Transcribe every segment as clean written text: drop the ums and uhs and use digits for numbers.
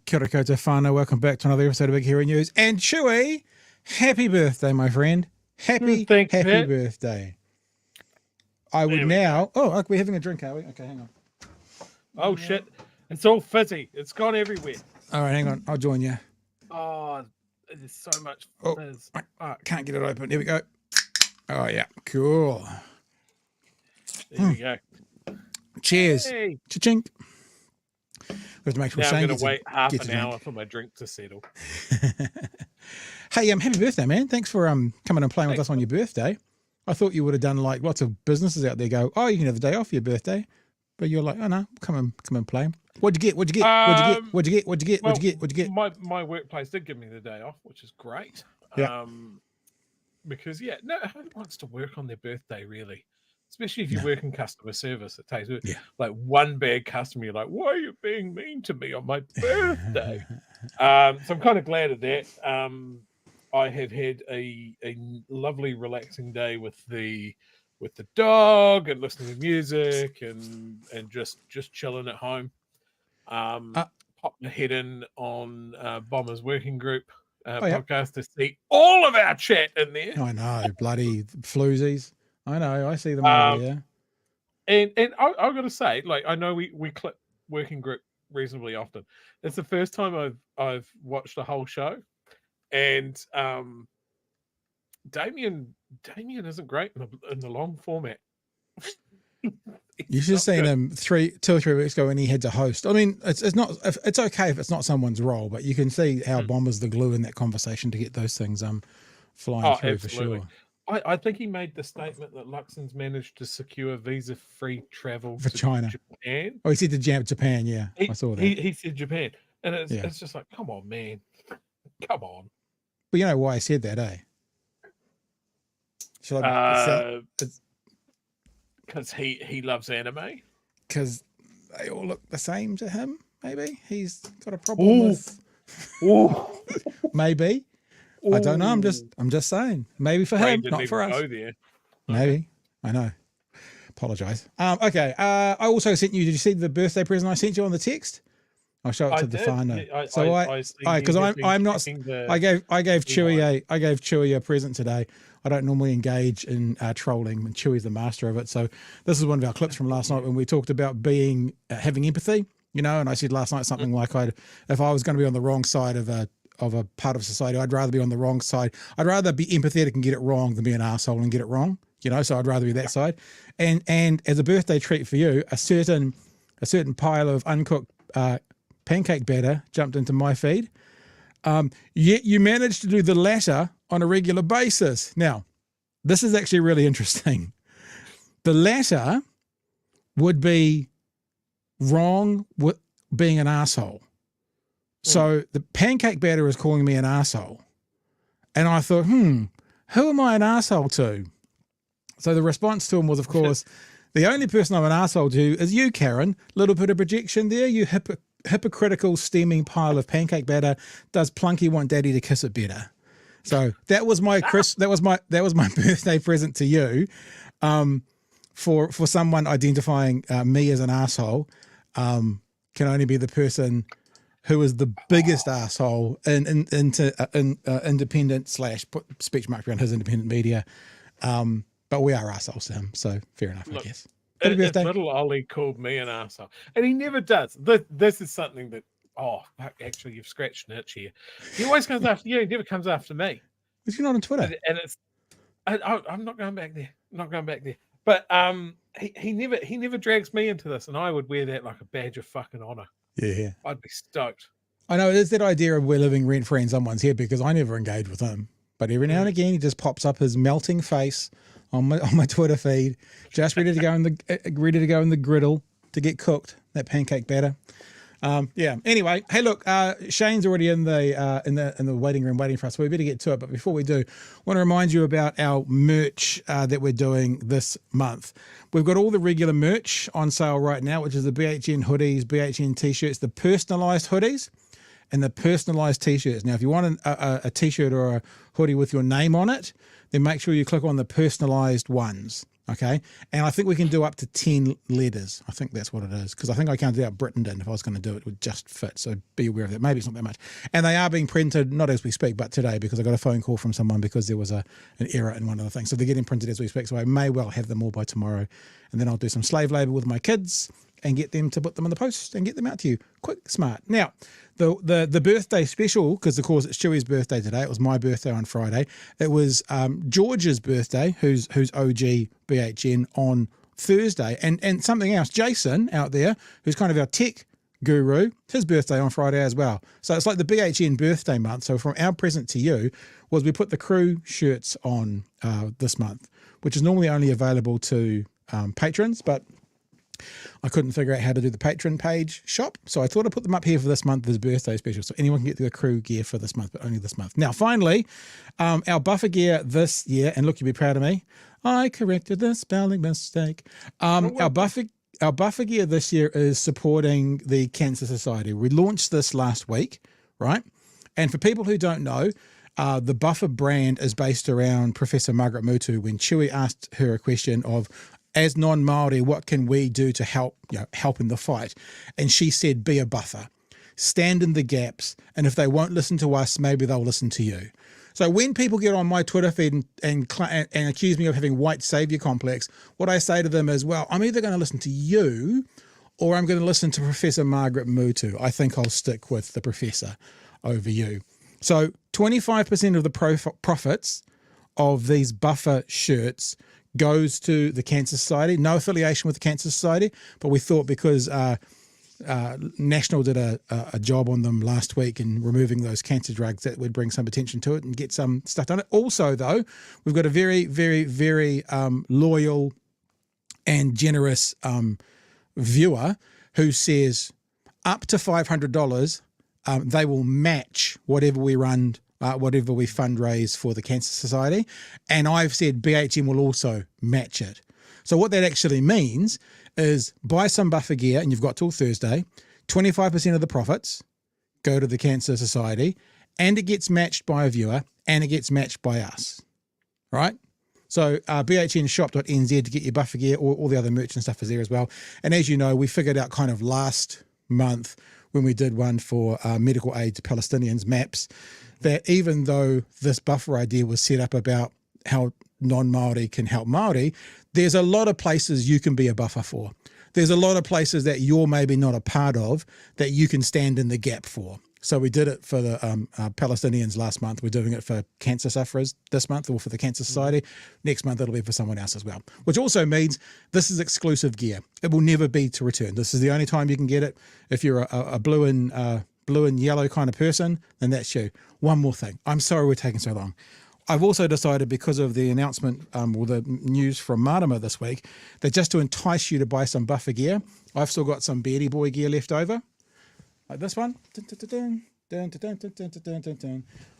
Kia ora koutou whānau. Welcome back to another episode of Big Hero News. And Chewy, happy birthday, my friend. Happy birthday. I would now... Oh, we're having a drink, are we? Okay, hang on. Oh, shit. It's all fizzy. It's gone everywhere. All right, hang on. I'll join you. Oh, there's so much fizz. I can't get it open. Here we go. Oh, yeah. Cool. There we go. Cheers. Hey. Cha-chink. We have to make sure now Shane I'm going to wait half an drink. hour for my drink to settle. Hey, happy birthday, man. Thanks for coming and playing with us on your birthday. I thought you would have done like lots of businesses out there go, oh, you can have a day off your birthday. But you're like, oh, no, come and play. What'd you get? What'd you get? My workplace did give me the day off, which is great. Yeah. Because, no one wants to work on their birthday, really. Especially if you work in customer service. It takes like one bad customer. You're like, why are you being mean to me on my birthday? So I'm kind of glad of that. I have had a lovely, relaxing day with the dog and listening to music and just chilling at home. Popped my head in on Bomber's Working Group podcast to see all of our chat in there. I know, bloody floozies. I know, I see them over there. And I've got to say, like, I know we clip Working Group reasonably often. It's the first time I've watched a whole show, and Damien isn't great in the long format. You should have seen him 2 or 3 weeks ago when he had to host. I mean, it's okay if it's not someone's role, but you can see how Bomber's the glue in that conversation to get those things flying through absolutely. for sure. I think he made the statement that Luxon's managed to secure visa-free travel for China. Japan. Oh, he said to Japan, yeah. I saw that. He said Japan. And it's just like, come on, man. Come on. But you know why I said that, eh? Because he loves anime? Because they all look the same to him, maybe? He's got a problem with... Maybe. I don't know. I'm just saying. Maybe for him, not for us. Go there. Maybe. I know. Apologize. Okay. I also sent you. Did you see the birthday present I sent you on the text? I'll show it to the whānau. So because I'm not. I gave Chewy a present today. I don't normally engage in trolling, and Chewy's the master of it. So this is one of our clips from last night when we talked about having empathy. You know, and I said last night something like if I was going to be on the wrong side of a part of society, I'd rather be on the wrong side. I'd rather be empathetic and get it wrong than be an asshole and get it wrong. You know, so I'd rather be that side. And as a birthday treat for you, a certain pile of uncooked pancake batter jumped into my feed. Yet you managed to do the latter on a regular basis. Now, this is actually really interesting. The latter would be wrong with being an asshole. So the pancake batter is calling me an asshole. And I thought, who am I an asshole to? So the response to him was, of course, the only person I'm an asshole to is you, Karen. Little bit of projection there. You hypocritical steaming pile of pancake batter. Does Plunky want Daddy to kiss it better? So that was my birthday present to you, for someone identifying me as an asshole. Can only be the person who is the biggest asshole in independent / speech mark around his independent media. But we are assholes to him, so fair enough, I guess. If little Ollie called me an asshole, and he never does. This is something that, actually, you've scratched an itch here. He always comes after you. He never comes after me. Because you're not on Twitter. And I'm not going back there. But he never drags me into this, and I would wear that like a badge of fucking honor. Yeah. I'd be stoked. I know, it is that idea of we're living rent-free in someone's head, because I never engage with him. But every now and again, he just pops up his melting face on my Twitter feed, just ready to go in the griddle to get cooked, that pancake batter. Anyway, hey, look, Shane's already in the waiting room waiting for us, so we better get to it. But before we do, I want to remind you about our merch that we're doing this month. We've got all the regular merch on sale right now, which is the BHN hoodies, BHN t-shirts, the personalized hoodies, and the personalized t-shirts. Now, if you want a t-shirt or a hoodie with your name on it, then make sure you click on the personalized ones. Okay. And I think we can do up to 10 letters. I think that's what it is. Because I think I counted out Britain in. If I was going to do it, it would just fit. So be aware of that. Maybe it's not that much. And they are being printed, not as we speak, but today, because I got a phone call from someone because there was an error in one of the things. So they're getting printed as we speak. So I may well have them all by tomorrow. And then I'll do some slave labor with my kids and get them to put them in the post and get them out to you. Quick, smart. Now, the birthday special, because of course it's Chewy's birthday today. It was my birthday on Friday. It was George's birthday, who's OG BHN, on Thursday. And something else, Jason out there, who's kind of our tech guru, his birthday on Friday as well. So it's like the BHN birthday month. So from our present to you was we put the crew shirts on this month, which is normally only available to patrons, but I couldn't figure out how to do the patron page shop. So I thought I'd put them up here for this month as birthday special. So anyone can get the crew gear for this month, but only this month. Now, finally, our buffer gear this year, and look, you'll be proud of me, I corrected the spelling mistake. Our buffer gear this year is supporting the Cancer Society. We launched this last week, right? And for people who don't know, the buffer brand is based around Professor Margaret Mutu when Chewy asked her a question of, as non-Maori, what can we do to help in the fight? And she said, be a buffer, stand in the gaps, and if they won't listen to us, maybe they'll listen to you. So when people get on my Twitter feed and accuse me of having white savior complex, what I say to them is, well, I'm either going to listen to you or I'm going to listen to Professor Margaret Mutu. I think I'll stick with the professor over you. So 25% of the profits of these buffer shirts goes to the Cancer Society. No affiliation with the Cancer Society, but we thought because National did a job on them last week in removing those cancer drugs, that would bring some attention to it and get some stuff done. Also, though, we've got a very, very, very loyal and generous viewer who says up to $500, they will match whatever we run, whatever we fundraise for the Cancer Society. And I've said BHM will also match it. So what that actually means is buy some buffer gear, and you've got till Thursday, 25% of the profits go to the Cancer Society, and it gets matched by a viewer, and it gets matched by us, right? So bhnshop.nz to get your buffer gear, or all the other merch and stuff is there as well. And as you know, we figured out kind of last month when we did one for medical aid to Palestinians, MAPS, that even though this buffer idea was set up about how non-Maori can help Maori, there's a lot of places you can be a buffer for. There's a lot of places that you're maybe not a part of that you can stand in the gap for. So we did it for the Palestinians last month. We're doing it for cancer sufferers this month, or for the Cancer Society. Next month, it'll be for someone else as well, which also means this is exclusive gear. It will never be to return. This is the only time you can get it. If you're a blue and yellow kind of person, then that's you. One more thing. I'm sorry we're taking so long. I've also decided, because of the announcement or the news from Marama this week, that just to entice you to buy some buffer gear, I've still got some Beardy Boy gear left over. Like this one.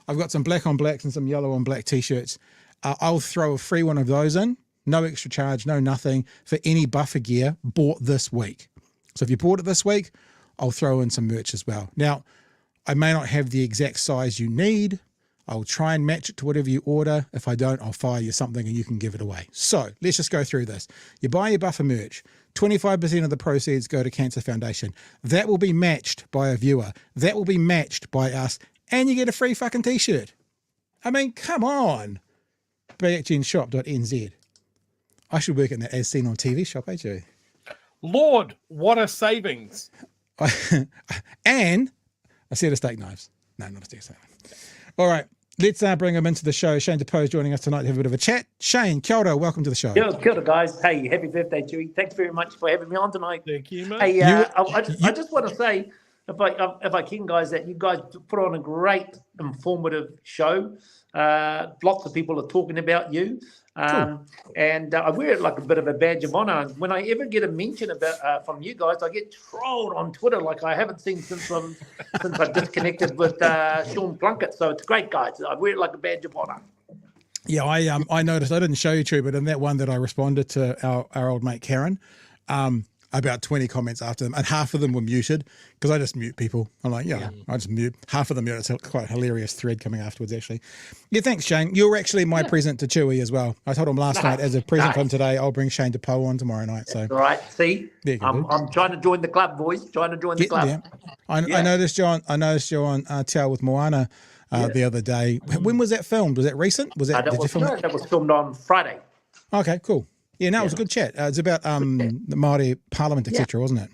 I've got some black on blacks and some yellow on black t-shirts. I'll throw a free one of those in, no extra charge, no nothing, for any buffer gear bought this week. So if you bought it this week, I'll throw in some merch as well. Now, I may not have the exact size you need. I'll try and match it to whatever you order. If I don't, I'll fire you something and you can give it away. So let's just go through this. You buy your buffer merch, 25% of the proceeds go to Cancer Foundation. That will be matched by a viewer. That will be matched by us. And you get a free fucking t-shirt. I mean, come on. bhnshop.nz. I should work in that As Seen on TV shop, ain't you? Lord, what a savings. And a set of steak knives. No, not a set of steak knives. All right. Let's bring him into the show. Shane DePose joining us tonight to have a bit of a chat. Shane, kia ora, welcome to the show. Kia ora, guys. Hey, happy birthday, Chewy. Thanks very much for having me on tonight. Thank you, mate. Hey, I just want to say, if I can, guys, that you guys put on a great, informative show. Lots of people are talking about you. Cool. And I wear it like a bit of a badge of honor. When I ever get a mention about from you guys, I get trolled on Twitter like I haven't seen since I disconnected with Sean Plunkett. So it's great, guys. I wear it like a badge of honor. Yeah, I noticed. I didn't show you, True, but in that one that I responded to our old mate Karen, about 20 comments after them, and half of them were muted because I just mute people. I'm like, I just mute. Half of them, it's a quite hilarious thread coming afterwards, actually. Yeah, thanks, Shane. You're actually my present to Chewy as well. I told him last night, as a present from today, I'll bring Shane to Po on tomorrow night. So all right, see, I'm trying to join the club, boys. Trying to join the club. There. I noticed you on Te Ao with Moana the other day. When was that filmed? Was that recent? Was that? That was filmed on Friday. Okay, cool. Yeah, no, it was a good chat. It's about the Maori Parliament, etc., wasn't it?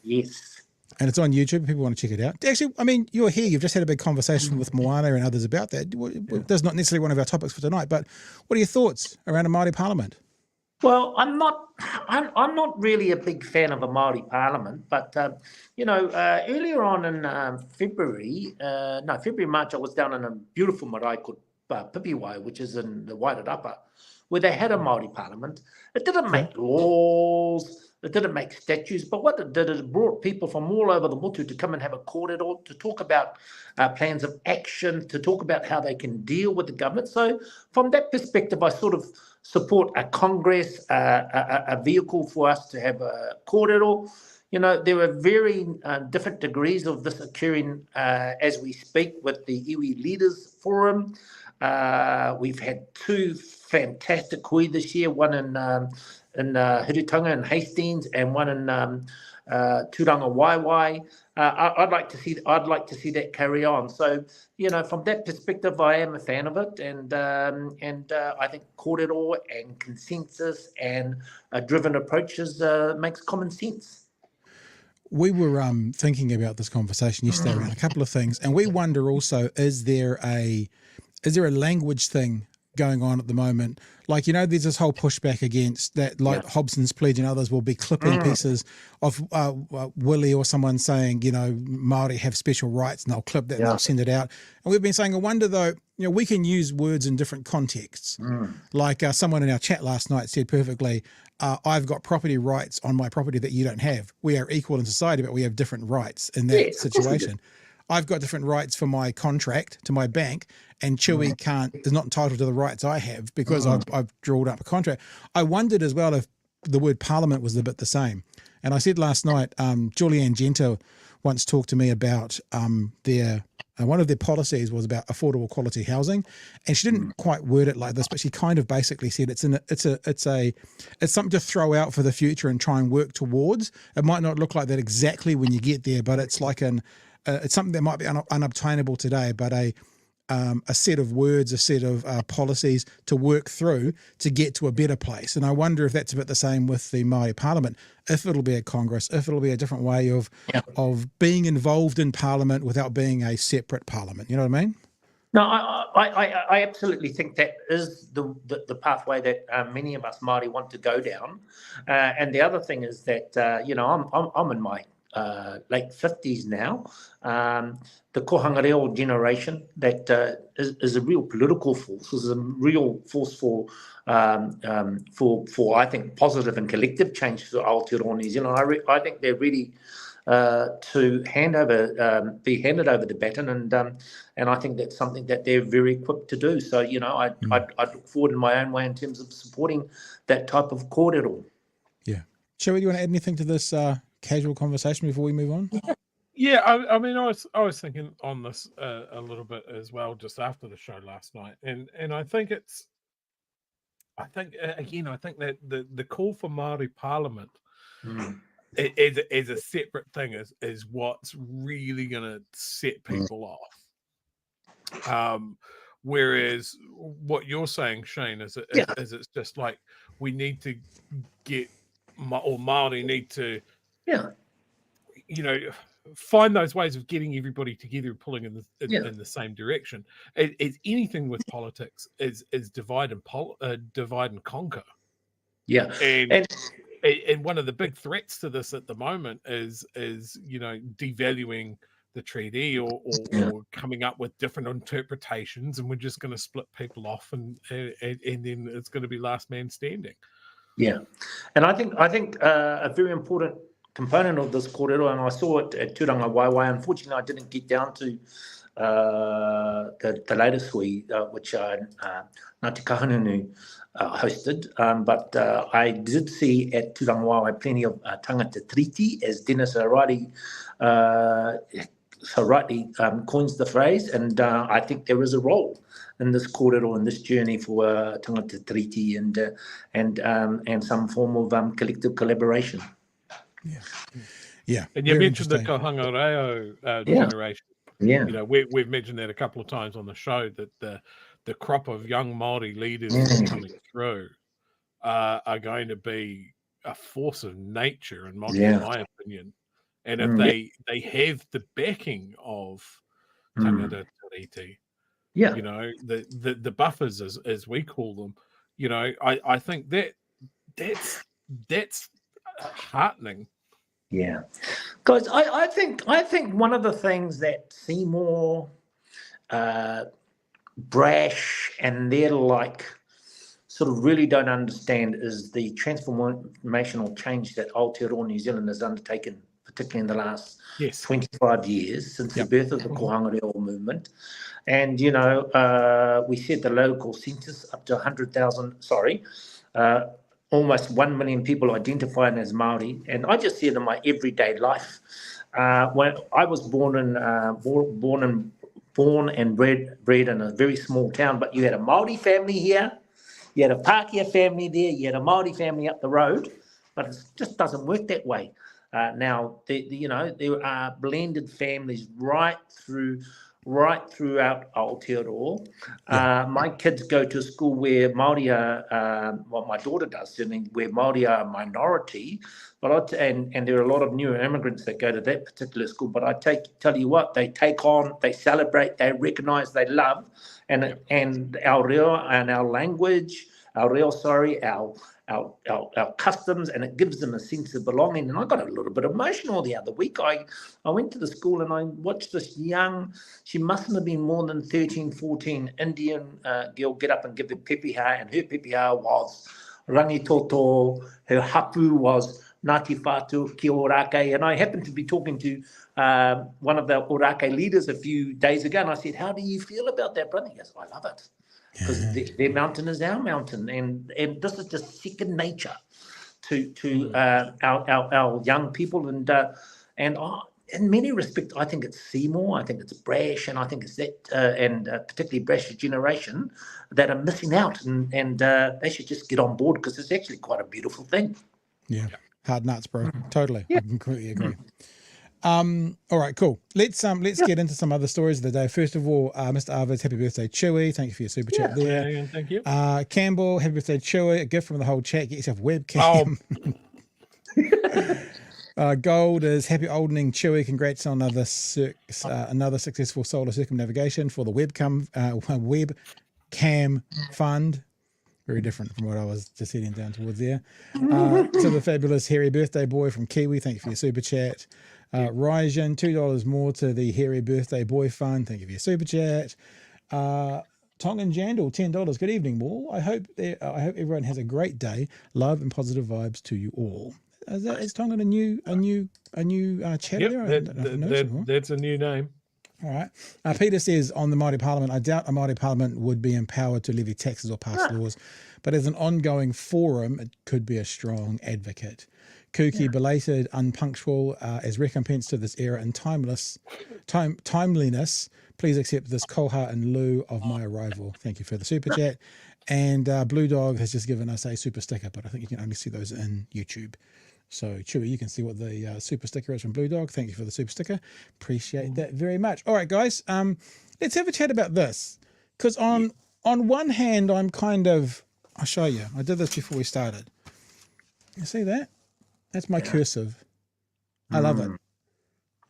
Yes. And it's on YouTube. People want to check it out. Actually, I mean, you're here. You've just had a big conversation with Moana and others about that. That's not necessarily one of our topics for tonight, but what are your thoughts around a Maori Parliament? Well, I'm not really a big fan of a Maori Parliament, but earlier on in February, March, I was down in a beautiful marae called Pipiwai, which is in the Wairarapa, where they had a Maori Parliament. It didn't make laws, it didn't make statutes, but what it did is it brought people from all over the motu to come and have a kōrero, to talk about plans of action, to talk about how they can deal with the government. So from that perspective, I sort of support a Congress, a vehicle for us to have a kōrero. There are very different degrees of this occurring as we speak with the iwi Leaders Forum. We've had 2 fantastic hui this year, one in Hirutanga and Hastings, and one in Turanga Waiwai. I'd like to see that carry on. So, from that perspective, I am a fan of it, and I think kōrero and consensus and driven approaches makes common sense. We were thinking about this conversation yesterday around a couple of things, and we wonder also, is there a language thing going on at the moment? Like, there's this whole pushback against that, like Hobson's Pledge and others will be clipping pieces of Willie or someone saying, Māori have special rights, and they'll clip that and they'll send it out. And we've been saying, I wonder though, we can use words in different contexts. Like someone in our chat last night said perfectly, I've got property rights on my property that you don't have. We are equal in society, but we have different rights in that situation. I've got different rights for my contract to my bank, and Chewy is not entitled to the rights I have because I've drawn up a contract. I wondered as well if the word parliament was a bit the same. And I said last night, Julianne Genter once talked to me about one of their policies was about affordable quality housing, and she didn't quite word it like this, but she kind of basically said it's something to throw out for the future and try and work towards. It might not look like that exactly when you get there, but it's like it's something that might be unobtainable today, but a set of words, a set of policies to work through to get to a better place. And I wonder if that's a bit the same with the Maori Parliament, if it'll be a Congress, if it'll be a different way of being involved in Parliament without being a separate Parliament. You know what I mean? No, I absolutely think that is the pathway that many of us Māori want to go down. And the other thing is that, I'm in my late 50s now. The kohanga reo generation that is a real political force, is a real force for I think positive and collective change for Aotearoa New Zealand. I think they're ready to be handed over the baton, and I think that's something that they're very equipped to do. So I look forward in my own way in terms of supporting that type of kōrero. Yeah, Chewy, do you want to add anything to this casual conversation before we move on? Yeah, I mean, I was thinking on this a little bit as well just after the show last night, and I think that the call for Maori Parliament is a separate thing is what's really going to set people off. Whereas what you're saying, Shane, is it's just like we need to get, or Maori need to, find those ways of getting everybody together and pulling in the same direction. It's anything with politics is divide and conquer. Yeah, and one of the big threats to this at the moment is devaluing the treaty or coming up with different interpretations, and we're just going to split people off, and then it's going to be last man standing. Yeah, and I think a very important component of this kōrero, and I saw it at Turanga Waiwai. Unfortunately, I didn't get down to the latest which Ngāti Kahungunu hosted, but I did see at Turangawawa plenty of tangata treaty, as Dennis rightly coins the phrase, and I think there is a role in this kōrero, in this journey for tangata treaty and some form of collective collaboration. Yeah. And you mentioned the Kohanga Reo generation. Yeah. You know, we've mentioned that a couple of times on the show, that the crop of young Māori leaders coming through are going to be a force of nature, in my opinion. And if they have the backing of tangata tiriti, you know, the buffers, as we call them, you know, I think that's heartening. Yeah, guys, I think one of the things that Seymour, Brash, and they're like sort of really don't understand is the transformational change that Aotearoa New Zealand has undertaken, particularly in the last 25 years since the birth of the Kohanga Reo movement. And, you know, we said the local census up to 100,000, almost 1 million people identifying as Māori, and I just see it in my everyday life. When I was born and bred in a very small town, but you had a Māori family here, you had a Pākehā family there, you had a Māori family up the road, but it just doesn't work that way. Now, you know, there are blended families right throughout Aotearoa. My kids go to a school where Māori are, well, my daughter does certainly, where Māori are a minority, but and there are a lot of new immigrants that go to that particular school, but tell you what, they take on, they celebrate, they recognise, they love, and our reo and our language, our customs, and it gives them a sense of belonging. And I got a little bit emotional the other week. I went to the school and I watched this young, she mustn't have been more than 13, 14, Indian girl get up and give a pepeha, and her pepeha was rangitoto, her hapu was Ngāti Whātua ki Ōrākei. And I happened to be talking to one of the Ōrākei leaders a few days ago, and I said, how do you feel about that, brother? He goes, I love it. Because their mountain is our mountain, and this is just second nature to our young people, and in many respects, I think it's Seymour, I think it's Brash, and I think it's that, and particularly Brash's generation that are missing out, and they should just get on board, because it's actually quite a beautiful thing. Yeah, hard nuts, bro. Totally, I completely agree. All right, cool. Let's get into some other stories of the day. First of all, Mr. Arvids, happy birthday, Chewy. Thank you for your super chat there. Yeah, thank you. Campbell, happy birthday, Chewy. A gift from the whole chat. Get yourself a webcam. Gold is happy oldening, Chewy. Congrats on another successful solar circumnavigation for the webcam fund. Very different from what I was just heading down towards there. To the fabulous hairy birthday boy from Kiwi. Thank you for your super chat. Ryjan, $2 more to the hairy birthday boy fund. Thank you for your super chat. Tongan Jandal, $10. Good evening, Wall. I hope everyone has a great day. Love and positive vibes to you all. Is Tongan a new chat there? That's a new name. All right. Peter says on the Maori Parliament, I doubt a Maori Parliament would be empowered to levy taxes or pass laws, but as an ongoing forum, it could be a strong advocate. Kooky, belated, unpunctual, as recompense to this era and timeliness, please accept this koha in lieu of my arrival. Thank you for the super chat. And Blue Dog has just given us a super sticker, but I think you can only see those in YouTube. So, Chewy, you can see what the super sticker is from Blue Dog. Thank you for the super sticker. Appreciate that very much. All right, guys, let's have a chat about this. Because on one hand, I'm kind of, I'll show you. I did this before we started. You see that? That's my cursive. I love it.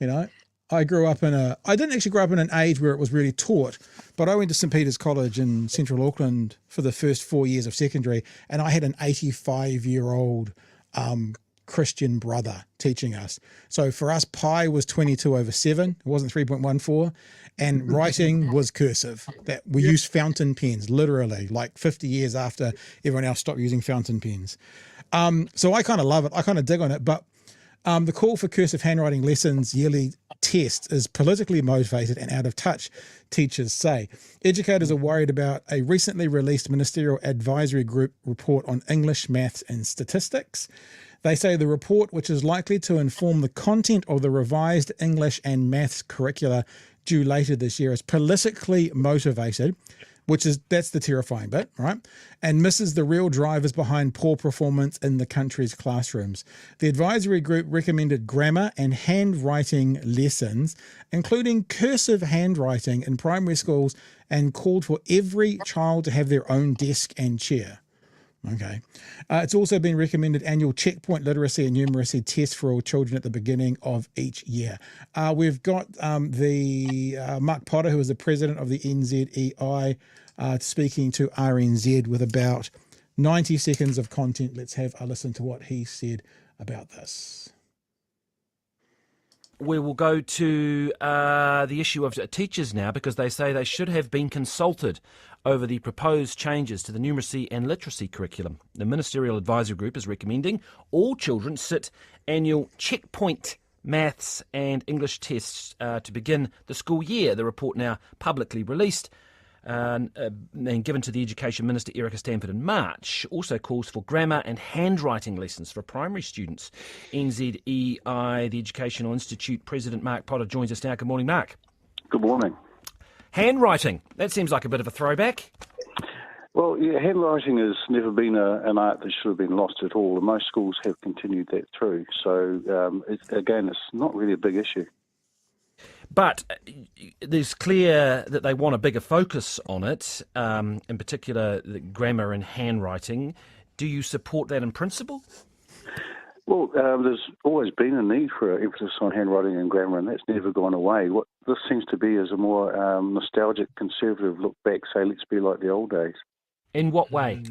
You know, I didn't actually grow up in an age where it was really taught, but I went to St. Peter's College in Central Auckland for the first 4 years of secondary, and I had an 85-year-old Christian brother teaching us. So for us, pi was 22/7. It wasn't 3.14. And writing was cursive. That we used fountain pens, literally, like 50 years after everyone else stopped using fountain pens. So I kind of love it. I kind of dig on it. But The call for cursive handwriting lessons yearly test is politically motivated and out of touch, teachers say. Educators are worried about a recently released Ministerial Advisory Group report on English, maths and statistics. They say the report, which is likely to inform the content of the revised English and maths curricula due later this year, is politically motivated, that's the terrifying bit, right? And misses the real drivers behind poor performance in the country's classrooms. The advisory group recommended grammar and handwriting lessons, including cursive handwriting in primary schools, and called for every child to have their own desk and chair. Okay. It's also been recommended annual checkpoint literacy and numeracy tests for all children at the beginning of each year. We've got Mark Potter, who is the president of the NZEI, speaking to RNZ with about 90 seconds of content. Let's have a listen to what he said about this. We will go to the issue of teachers now, because they say they should have been consulted over the proposed changes to the numeracy and literacy curriculum. The Ministerial Advisory Group is recommending all children sit annual checkpoint maths and English tests to begin the school year. The report now publicly released and given to the Education Minister, Erica Stanford, in March, also calls for grammar and handwriting lessons for primary students. NZEI, the Educational Institute President Mark Potter, joins us now. Good morning, Mark. Good morning. Handwriting, that seems like a bit of a throwback. Well, yeah, handwriting has never been an art that should have been lost at all, and most schools have continued that through. So, it's not really a big issue. But there's clear that they want a bigger focus on it, in particular the grammar and handwriting. Do you support that in principle? Well, there's always been a need for an emphasis on handwriting and grammar, and that's never gone away. What this seems to be is a more nostalgic, conservative look back, say, let's be like the old days. In what way?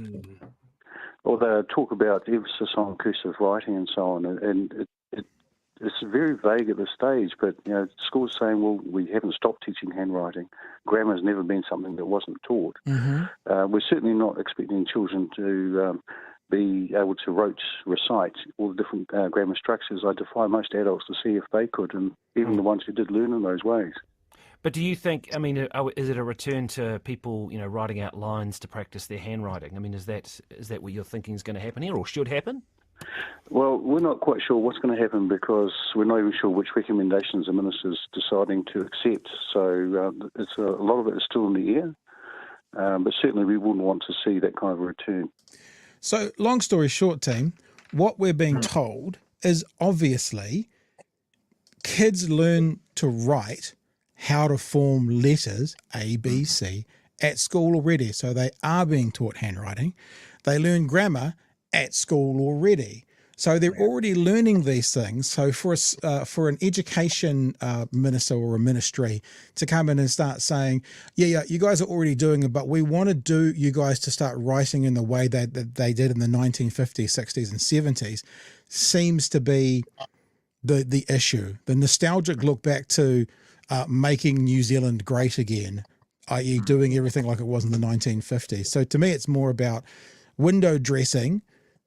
Well, they talk about emphasis on cursive writing and so on, and it's very vague at this stage, but schools saying, well, we haven't stopped teaching handwriting. Grammar has never been something that wasn't taught. Mm-hmm. We're certainly not expecting children to be able to recite all the different grammar structures. I defy most adults to see if they could, and even the ones who did learn in those ways. But do you think, is it a return to people, writing out lines to practice their handwriting? Is that what you're thinking is going to happen here, or should happen? Well, we're not quite sure what's going to happen, because we're not even sure which recommendations the minister's deciding to accept. So it's a lot of it is still in the air, but certainly we wouldn't want to see that kind of a return. So, long story short, team, what we're being told is obviously kids learn to write how to form letters, A, B, C, at school already. So they are being taught handwriting. They learn grammar at school already. So they're already learning these things. So for an education minister or a ministry to come in and start saying, yeah, you guys are already doing it, but we want you guys to start writing in the way that they did in the 1950s, 60s and 70s, seems to be the issue. The nostalgic look back to making New Zealand great again, i.e. doing everything like it was in the 1950s. So to me, it's more about window dressing,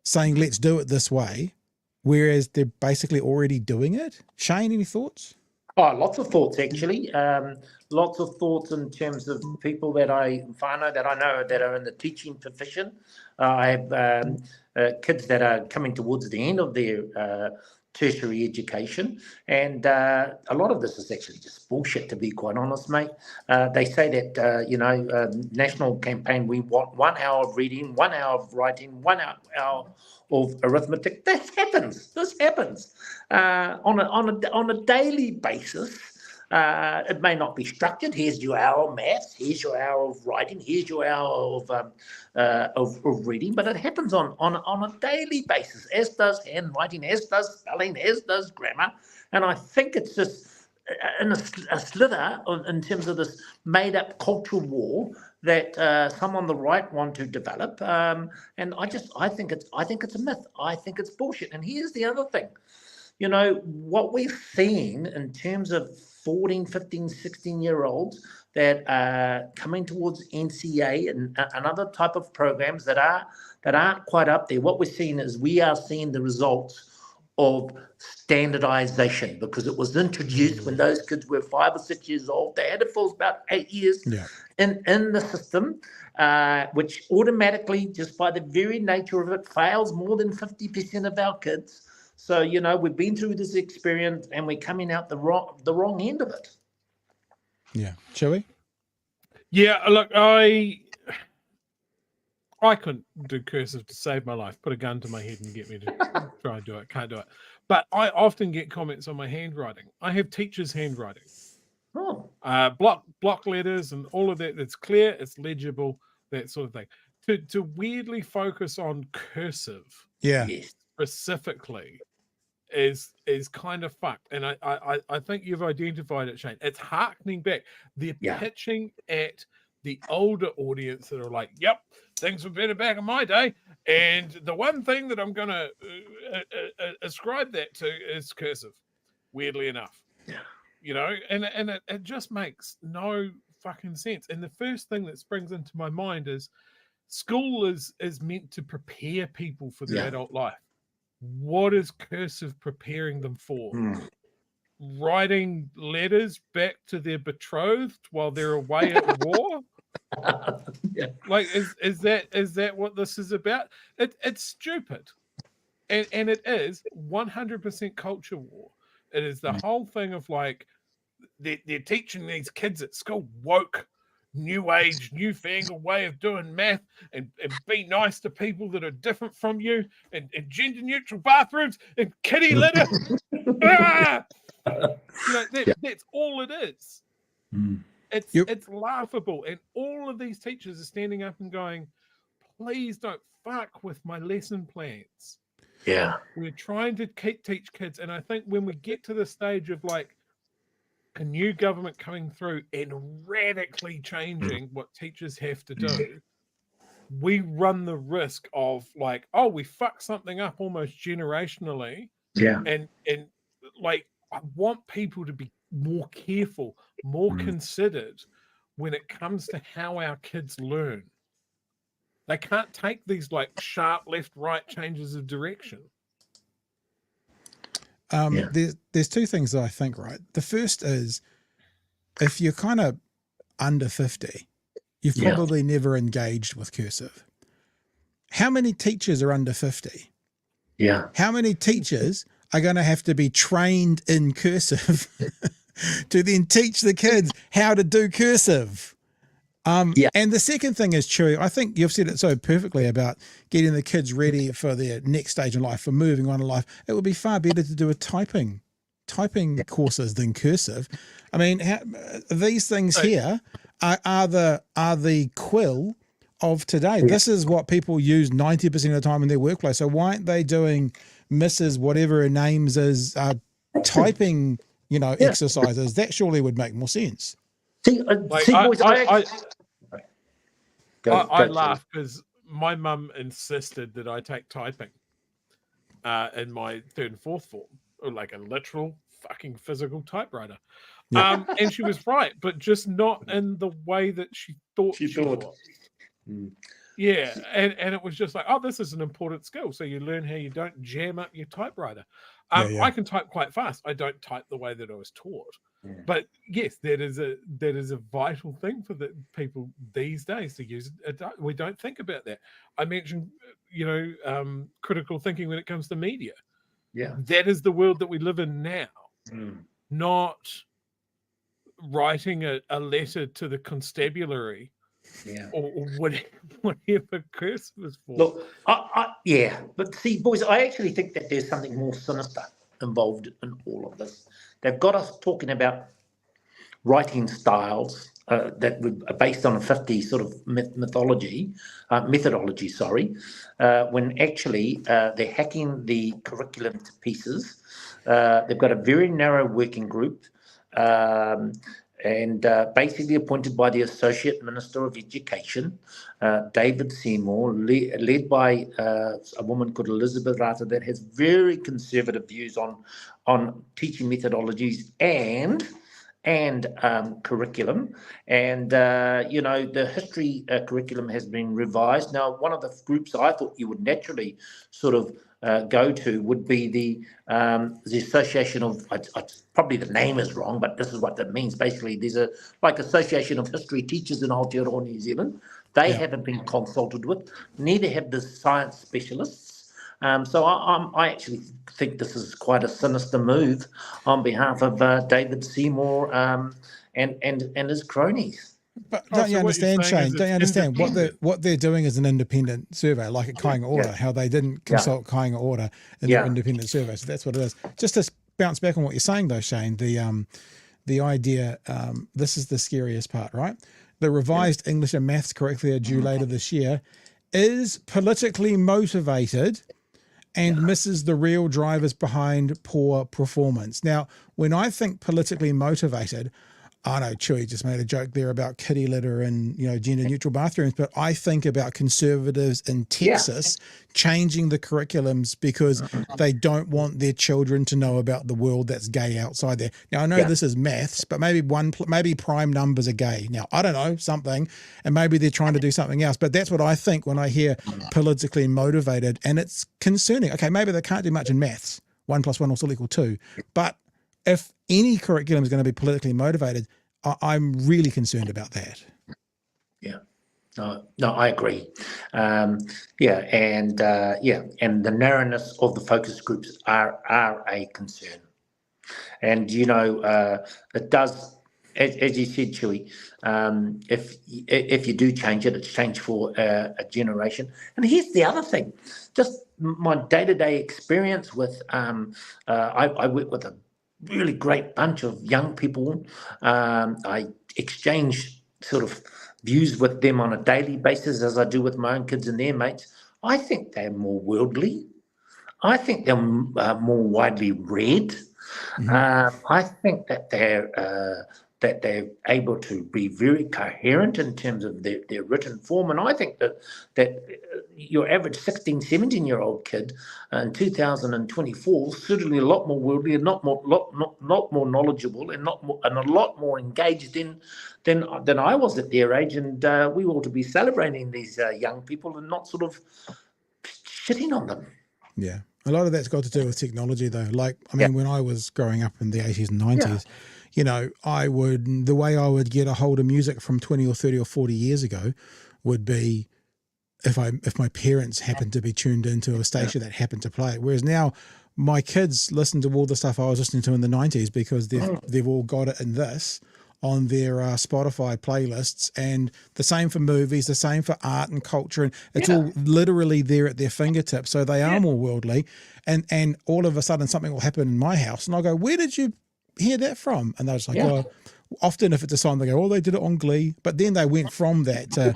saying let's do it this way, whereas they're basically already doing it. Shane, any thoughts? Oh, lots of thoughts, actually. Lots of thoughts in terms of people that I know that are in the teaching profession. I have kids that are coming towards the end of their tertiary education, and a lot of this is actually just bullshit, to be quite honest, mate. They say that national campaign, we want 1 hour of reading, 1 hour of writing, 1 hour of arithmetic. This happens on a daily basis. It may not be structured. Here's your hour of maths. Here's your hour of writing. Here's your hour of reading. But it happens on a daily basis, as does handwriting, as does spelling, as does grammar. And I think it's just in a slither in terms of this made-up cultural war that some on the right want to develop. And I think it's a myth. I think it's bullshit. And here's the other thing. What we've seen in terms of 14, 15, 16-year-olds that are coming towards NCA and other type of programs that aren't quite up there. What we're seeing is we are seeing the results of standardization, because it was introduced when those kids were 5 or 6 years old. They had it for about 8 years in the system, which automatically, just by the very nature of it, fails more than 50% of our kids. So, we've been through this experience and we're coming out the wrong end of it. Yeah. Chewy? Yeah, look, I couldn't do cursive to save my life. Put a gun to my head and get me to try and do it. Can't do it. But I often get comments on my handwriting. I have teachers' handwriting. Oh. Block letters and all of that. It's clear, it's legible, that sort of thing. To weirdly focus on cursive, specifically, is kind of fucked. And I think you've identified it, Shane. It's harkening back. They're pitching at the older audience that are like, yep, things were better back in my day. And the one thing that I'm going to ascribe that to is cursive, weirdly enough. Yeah. And it just makes no fucking sense. And the first thing that springs into my mind is school is meant to prepare people for their adult life. What is cursive preparing them for? Writing letters back to their betrothed while they're away at war? Like, is that what this is about? It's stupid, and it is 100% culture war. It is the whole thing of like they're teaching these kids at school woke, new age, newfangled way of doing math, and be nice to people that are different from you, and gender neutral bathrooms and kitty litter. That's all it is. It's laughable, and all of these teachers are standing up and going, please don't fuck with my lesson plans. We're trying to teach kids, and I think when we get to the stage of like a new government coming through and radically changing what teachers have to do, we run the risk of like, oh, we fuck something up almost generationally. And like, I want people to be more careful, more considered when it comes to how our kids learn. They can't take these like sharp left, right changes of direction. There's two things that I think, right? The first is, if you're kind of under 50, you've probably never engaged with cursive. How many teachers are under 50? How many teachers are going to have to be trained in cursive to then teach the kids how to do cursive? And the second thing is, Chewy, I think you've said it so perfectly about getting the kids ready for their next stage in life, for moving on in life. It would be far better to do a typing courses than cursive. I mean, these things here are the quill of today. This is what people use 90% of the time in their workplace. So why aren't they doing Mrs. whatever her name's is typing, exercises? That surely would make more sense. I laugh because my mum insisted that I take typing in my 3rd and 4th form, or like a literal fucking physical typewriter. And she was right, but just not in the way that she thought she was. Yeah, and it was just like, oh, this is an important skill. So you learn how you don't jam up your typewriter. I can type quite fast. I don't type the way that I was taught. But yes, that is a vital thing for the people these days to use. We don't think about that. I mentioned, critical thinking when it comes to media. That is the world that we live in now. Not writing a letter to the constabulary. Or whatever cursive is for. Look, but see, boys, I actually think that there's something more sinister involved in all of this. They've got us talking about writing styles that are based on a 50 sort of methodology, when actually they're hacking the curriculum to pieces. They've got a very narrow working group, and basically appointed by the Associate Minister of Education, David Seymour, led by a woman called Elizabeth Rata, that has very conservative views on teaching methodologies and curriculum. And, the history curriculum has been revised. Now, one of the groups I thought you would naturally sort of go to would be the Association of, probably the name is wrong, but this is what that means. Basically, there's a Association of History Teachers in Aotearoa, New Zealand. They haven't been consulted with, neither have the science specialists. So I actually think this is quite a sinister move on behalf of David Seymour and his cronies. But don't you understand, Shane? Don't you understand what they're doing is an independent survey, like at Kāinga Ora, how they didn't consult Kāinga Ora in their independent survey. So that's what it is. Just to bounce back on what you're saying, though, Shane, the idea, this is the scariest part, right? The revised English and maths curricula due later this year is politically motivated and misses the real drivers behind poor performance. Now, when I think politically motivated, I know Chewy just made a joke there about kitty litter and, gender neutral bathrooms, but I think about conservatives in Texas changing the curriculums because they don't want their children to know about the world that's gay outside there. Now, I know this is maths, but maybe prime numbers are gay. Now, I don't know, something, and maybe they're trying to do something else, but that's what I think when I hear politically motivated, and it's concerning. Okay, maybe they can't do much in maths. 1 + 1 will still equal 2. But if any curriculum is going to be politically motivated, I'm really concerned about that. Yeah. No, I agree. And the narrowness of the focus groups are a concern. And it does, as you said, Chewy, if you do change it, it's changed for a generation. And here's the other thing, just my day-to-day experience with I work with a really great bunch of young people. I exchange sort of views with them on a daily basis, as I do with my own kids and their mates. I think they're more worldly. I think they're more widely read. I think that they're able to be very coherent in terms of their written form. And I think that your average 16, 17-year-old kid in 2024 is certainly a lot more worldly and not more knowledgeable and a lot more engaged than I was at their age. And we ought to be celebrating these young people and not sort of shitting on them. Yeah. A lot of that's got to do with technology, though. When I was growing up in the 80s and 90s, the way I would get a hold of music from 20 or 30 or 40 years ago would be if my parents happened to be tuned into a station that happened to play it. Whereas now my kids listen to all the stuff I was listening to in the 90s because they've all got it in this on their Spotify playlists, and the same for movies, the same for art and culture, and it's all literally there at their fingertips. So they are more worldly, and all of a sudden something will happen in my house, and I'll go, "Where did you hear that from?" And they're just like, "Oh." Often if it's a song, they go, "Oh, they did it on Glee," but then they went from that to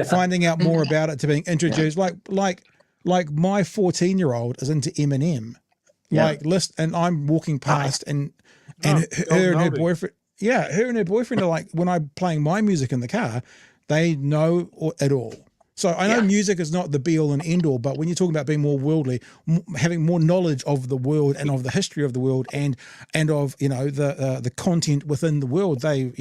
finding out more about it to being introduced. Like my 14-year-old is into Eminem, and I'm walking past, and her and her boyfriend. Yeah, her and her boyfriend are like, when I'm playing my music in the car, they know it all. So I know music is not the be-all and end-all, but when you're talking about being more worldly, having more knowledge of the world and of the history of the world and of the content within the world, they're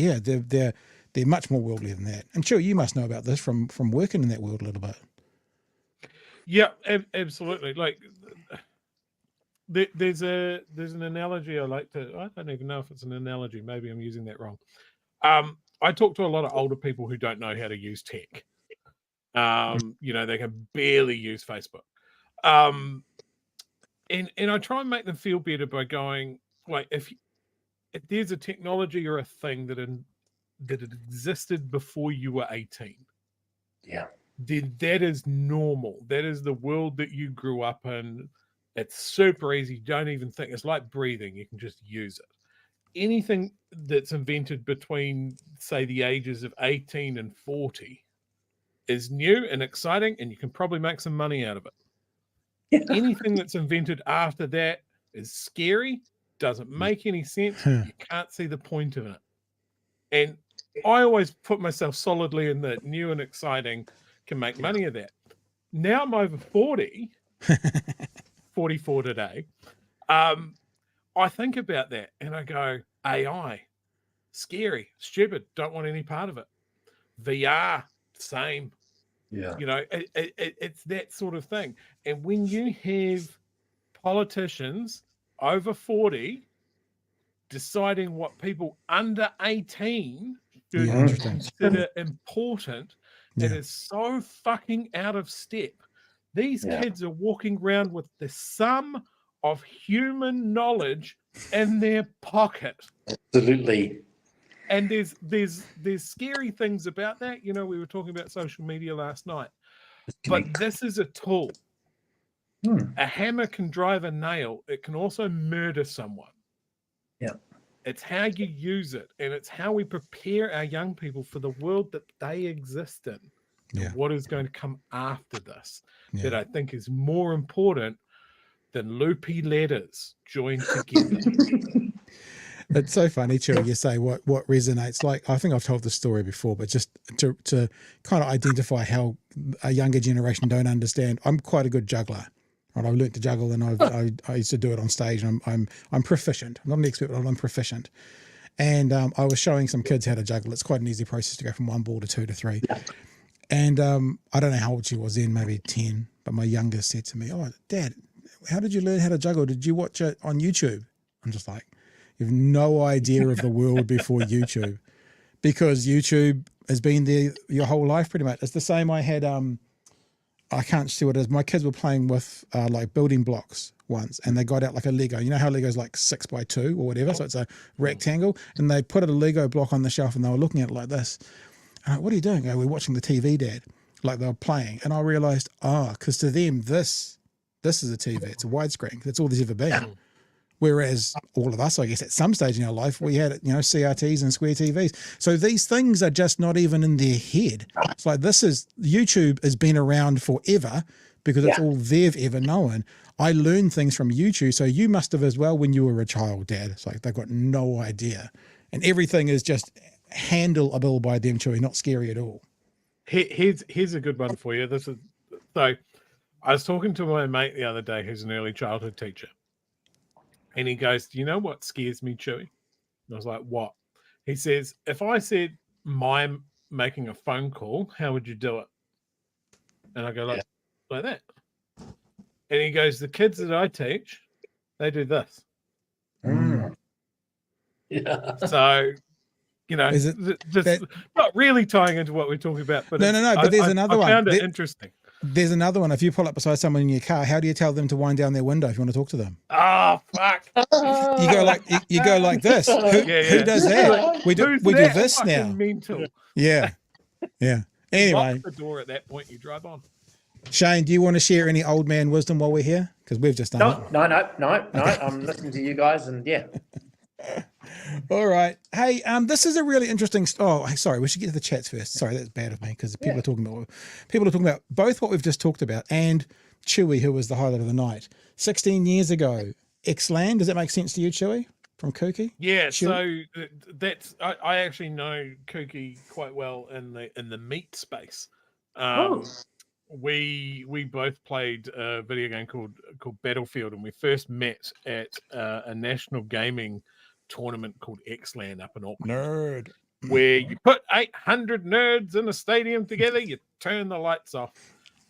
much more worldly than that. I'm sure you must know about this from working in that world a little bit. Yeah, absolutely. Like, there's an analogy I like to. I don't even know if it's an analogy. Maybe I'm using that wrong. I talk to a lot of older people who don't know how to use tech. They can barely use Facebook. And I try and make them feel better by going, like, if there's a technology or a thing that existed before you were 18, then that is normal. That is the world that you grew up in. It's super easy. Don't even think. It's like breathing. You can just use it. Anything that's invented between, say, the ages of 18 and 40 is new and exciting, and you can probably make some money out of it. Anything that's invented after that is scary, doesn't make any sense. You can't see the point of it. And I always put myself solidly in the new and exciting, can make money of that. Now I'm over 40, 44 today. I think about that and I go, AI, scary, stupid, don't want any part of it. VR, same. Yeah. You know, it's that sort of thing. And when you have politicians over 40 deciding what people under 18 should consider important, it is so fucking out of step. These kids are walking around with the sum of human knowledge in their pocket. Absolutely. And there's scary things about that. You know, we were talking about social media last night, but this is a tool. A hammer can drive a nail. It can also murder someone. Yeah. It's how you use it, and it's how we prepare our young people for the world that they exist in. And what is going to come after this that I think is more important than loopy letters joined together. It's so funny, Chewy, you say what resonates. Like, I think I've told this story before, but just to kind of identify how a younger generation don't understand. I'm quite a good juggler. Right? I've learned to juggle, and I used to do it on stage, and I'm proficient. I'm not an expert, but I'm proficient. And I was showing some kids how to juggle. It's quite an easy process to go from 1 ball to 2 to 3. Yeah. And I don't know how old she was then, maybe 10. But my youngest said to me, "Oh, Dad, how did you learn how to juggle? Did you watch it on YouTube?" I'm just like, you have no idea of the world before YouTube, because YouTube has been there your whole life pretty much. It's the same. I had I can't see what it is. My kids were playing with like building blocks once, and they got out like a Lego. You know how Lego's like 6x2 or whatever, so it's a rectangle, and they put a Lego block on the shelf, and they were looking at it like this. What are you doing? We're watching the TV, Dad. Like they were playing, and I realized, because to them this is a TV. It's a widescreen. That's all there's ever been. Whereas all of us, I guess, at some stage in our life, we had, CRTs and square TVs. So these things are just not even in their head. It's like YouTube has been around forever because it's all they've ever known. I learned things from YouTube, so you must have as well when you were a child, Dad. It's like they've got no idea. And everything is just handleable by them, Chewy, not scary at all. Here's a good one for you. So I was talking to my mate the other day who's an early childhood teacher. And he goes, "Do you know what scares me, Chewy?" And I was like, "What?" He says, "If I said mime making a phone call, how would you do it?" And I go, like that. And he goes, "The kids that I teach, they do this." Yeah. So, is it not really tying into what we're talking about, but no. But there's another one. I found it interesting. There's another one. If you pull up beside someone in your car, how do you tell them to wind down their window if you want to talk to them? Oh, fuck. You go like this. Who does that? We do this now. Mental. Yeah. Anyway. Lock the door at that point, you drive on. Shane, do you want to share any old man wisdom while we're here? Because we've just done it. No. Okay. I'm listening to you guys, and All right. Hey, this is a really interesting. Sorry, we should get to the chats first. Sorry, that's bad of me because people are talking about both what we've just talked about and Chewy, who was the highlight of the night. 16 years ago, Xland. Does that make sense to you, Chewy, from Kooky? Yeah. Chewy? So that's I actually know Kooky quite well in the meat space. We both played a video game called Battlefield, and we first met at a national gaming tournament called Xland up in Auckland. Nerd. Where you put 800 nerds in a stadium together, you turn the lights off,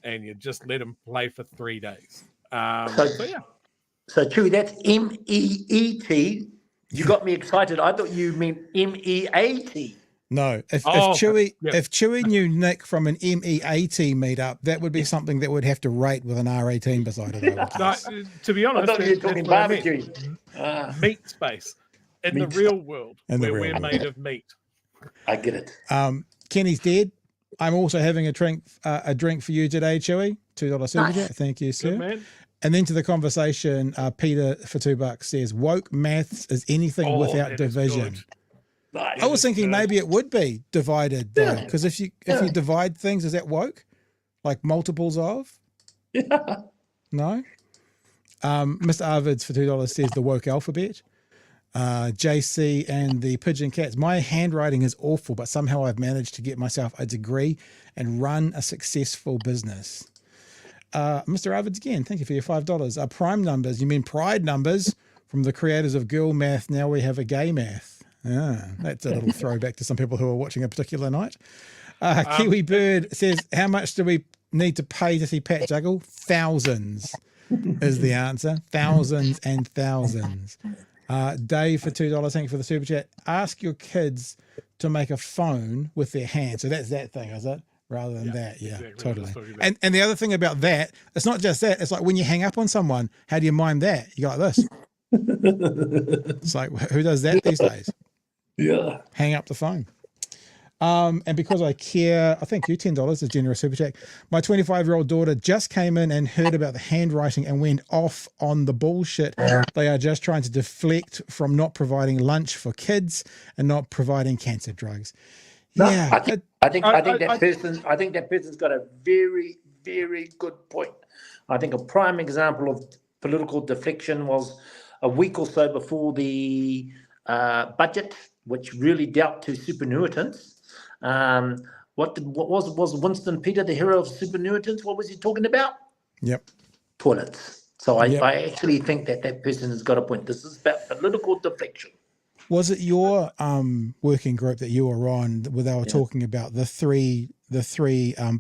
and you just let them play for 3 days. So Chewy, that's MEET. You got me excited. I thought you meant MEAT. No, if Chewy knew Nick from an MEAT meetup, that would be something that would have to rate with an R18 beside it. No, to be honest, I thought you were talking barbecue. Meat space. In the real world, where we're made of meat. I get it. Kenny's dead. I'm also having a drink for you today, Chewy. $2 super chat. Thank you, sir. Good man. And then to the conversation, Peter for $2 says, woke maths is anything without division. Nice. I was thinking maybe it would be divided though, because if you divide things, is that woke? Like multiples of? Yeah. No? Mr. Arvids for $2 says the woke alphabet. JC and the Pigeon Cats. My handwriting is awful, but somehow I've managed to get myself a degree and run a successful business. Mr. Arvids again, thank you for your $5. Prime numbers, you mean pride numbers from the creators of Girl Math. Now we have a gay math. That's a little throwback to some people who are watching a particular night. Kiwi Bird says, how much do we need to pay to see Pat juggle? Thousands is the answer. Thousands and thousands. Dave for $2, thank you for the super chat. Ask your kids to make a phone with their hand. So that's that thing, is it? Rather than that, yeah, exactly, totally. And the other thing about that, it's not just that. It's like when you hang up on someone, how do you mime that? You go like this. It's like, who does that these days? Yeah. Hang up the phone. And because I care, I thank you, $10 is generous super chat. My 25-year-old daughter just came in and heard about the handwriting and went off on the bullshit. They are just trying to deflect from not providing lunch for kids and not providing cancer drugs. No, yeah, I think that person's got a very, very good point. I think a prime example of political deflection was a week or so before the budget, which really dealt to superannuitants. What was Winston Peter, the hero of superannuitants? What was he talking about? Yep. Toilets. So I actually think that person has got a point. This is about political deflection. Was it your working group that you were on where they were talking about the three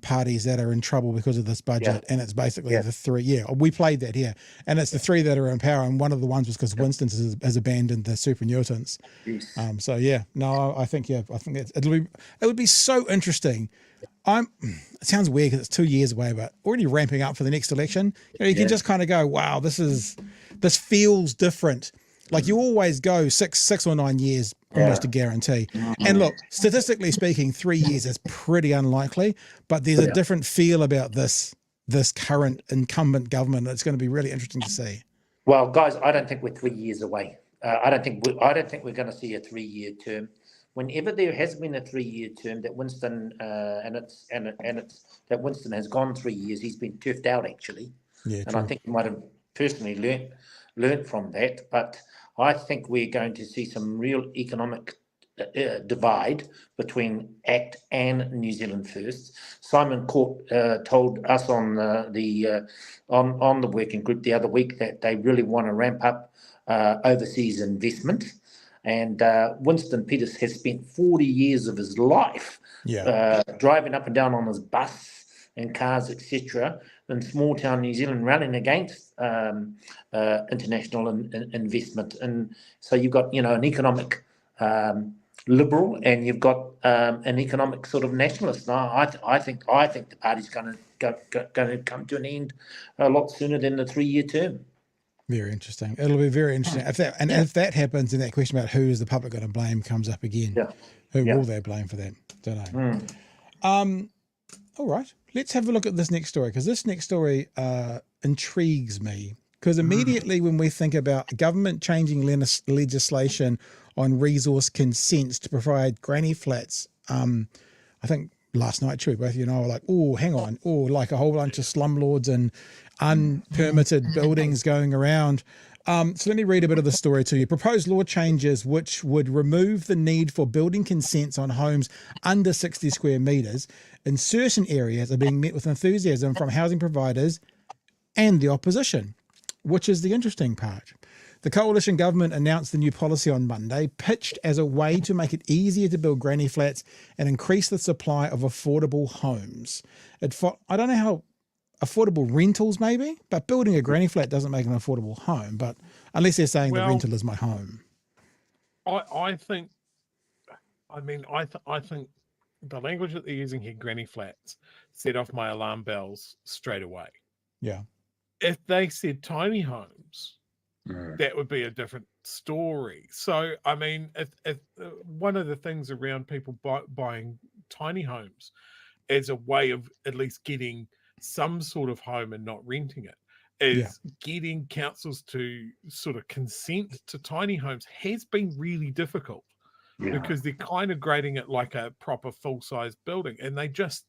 parties that are in trouble because of this budget? And it's basically the three. Yeah, we played that here, and it's the three that are in power. And one of the ones was because Winston has abandoned the superannuitants. Yes. So yeah, no, I think it would be so interesting. It sounds weird because it's 2 years away, but already ramping up for the next election. You can just kind of go, wow, this feels different. Like you always go six or 9 years, almost a guarantee. And look, statistically speaking, 3 years is pretty unlikely, but there's a different feel about this current incumbent government. It's going to be really interesting to see. Well, guys, I don't think we're 3 years away. I don't think we're going to see a 3-year term. Whenever there has been a 3-year term, that Winston that Winston has gone 3 years, he's been turfed out actually. Yeah, and true. I think he might have personally learnt from that, but I think we're going to see some real economic divide between ACT and New Zealand First. Simon Court told us on the working group the other week that they really want to ramp up overseas investment. And Winston Peters has spent 40 years of his life driving up and down on his bus and cars, etc., in small town New Zealand, running against international investment. And so you've got, an economic liberal, and you've got an economic sort of nationalist. Now, I think the party's going to come to an end a lot sooner than the 3-year term. Very interesting. It'll be very interesting. If that happens, then that question about who is the public going to blame comes up again. Yeah. Who will they blame for that? Don't know. All right. Let's have a look at this next story, because this next story intrigues me. Because immediately when we think about government changing legislation on resource consents to provide granny flats, I think last night, true, both you and I were like, oh, hang on. Oh, like a whole bunch of slumlords and unpermitted buildings going around. So let me read a bit of the story to you. Proposed law changes which would remove the need for building consents on homes under 60 square metres in certain areas are being met with enthusiasm from housing providers and the opposition, which is the interesting part. The coalition government announced the new policy on Monday, pitched as a way to make it easier to build granny flats and increase the supply of affordable homes. I don't know how affordable rentals maybe, but building a granny flat doesn't make an affordable home. But unless they're saying the rental is my home, I think the language that they're using here, granny flats, set off my alarm bells straight away. Yeah. If they said tiny homes, that would be a different story. So, I mean, if one of the things around people buying tiny homes as a way of at least getting some sort of home and not renting it is getting councils to sort of consent to tiny homes has been really difficult because they're kind of grading it like a proper full-size building, and they just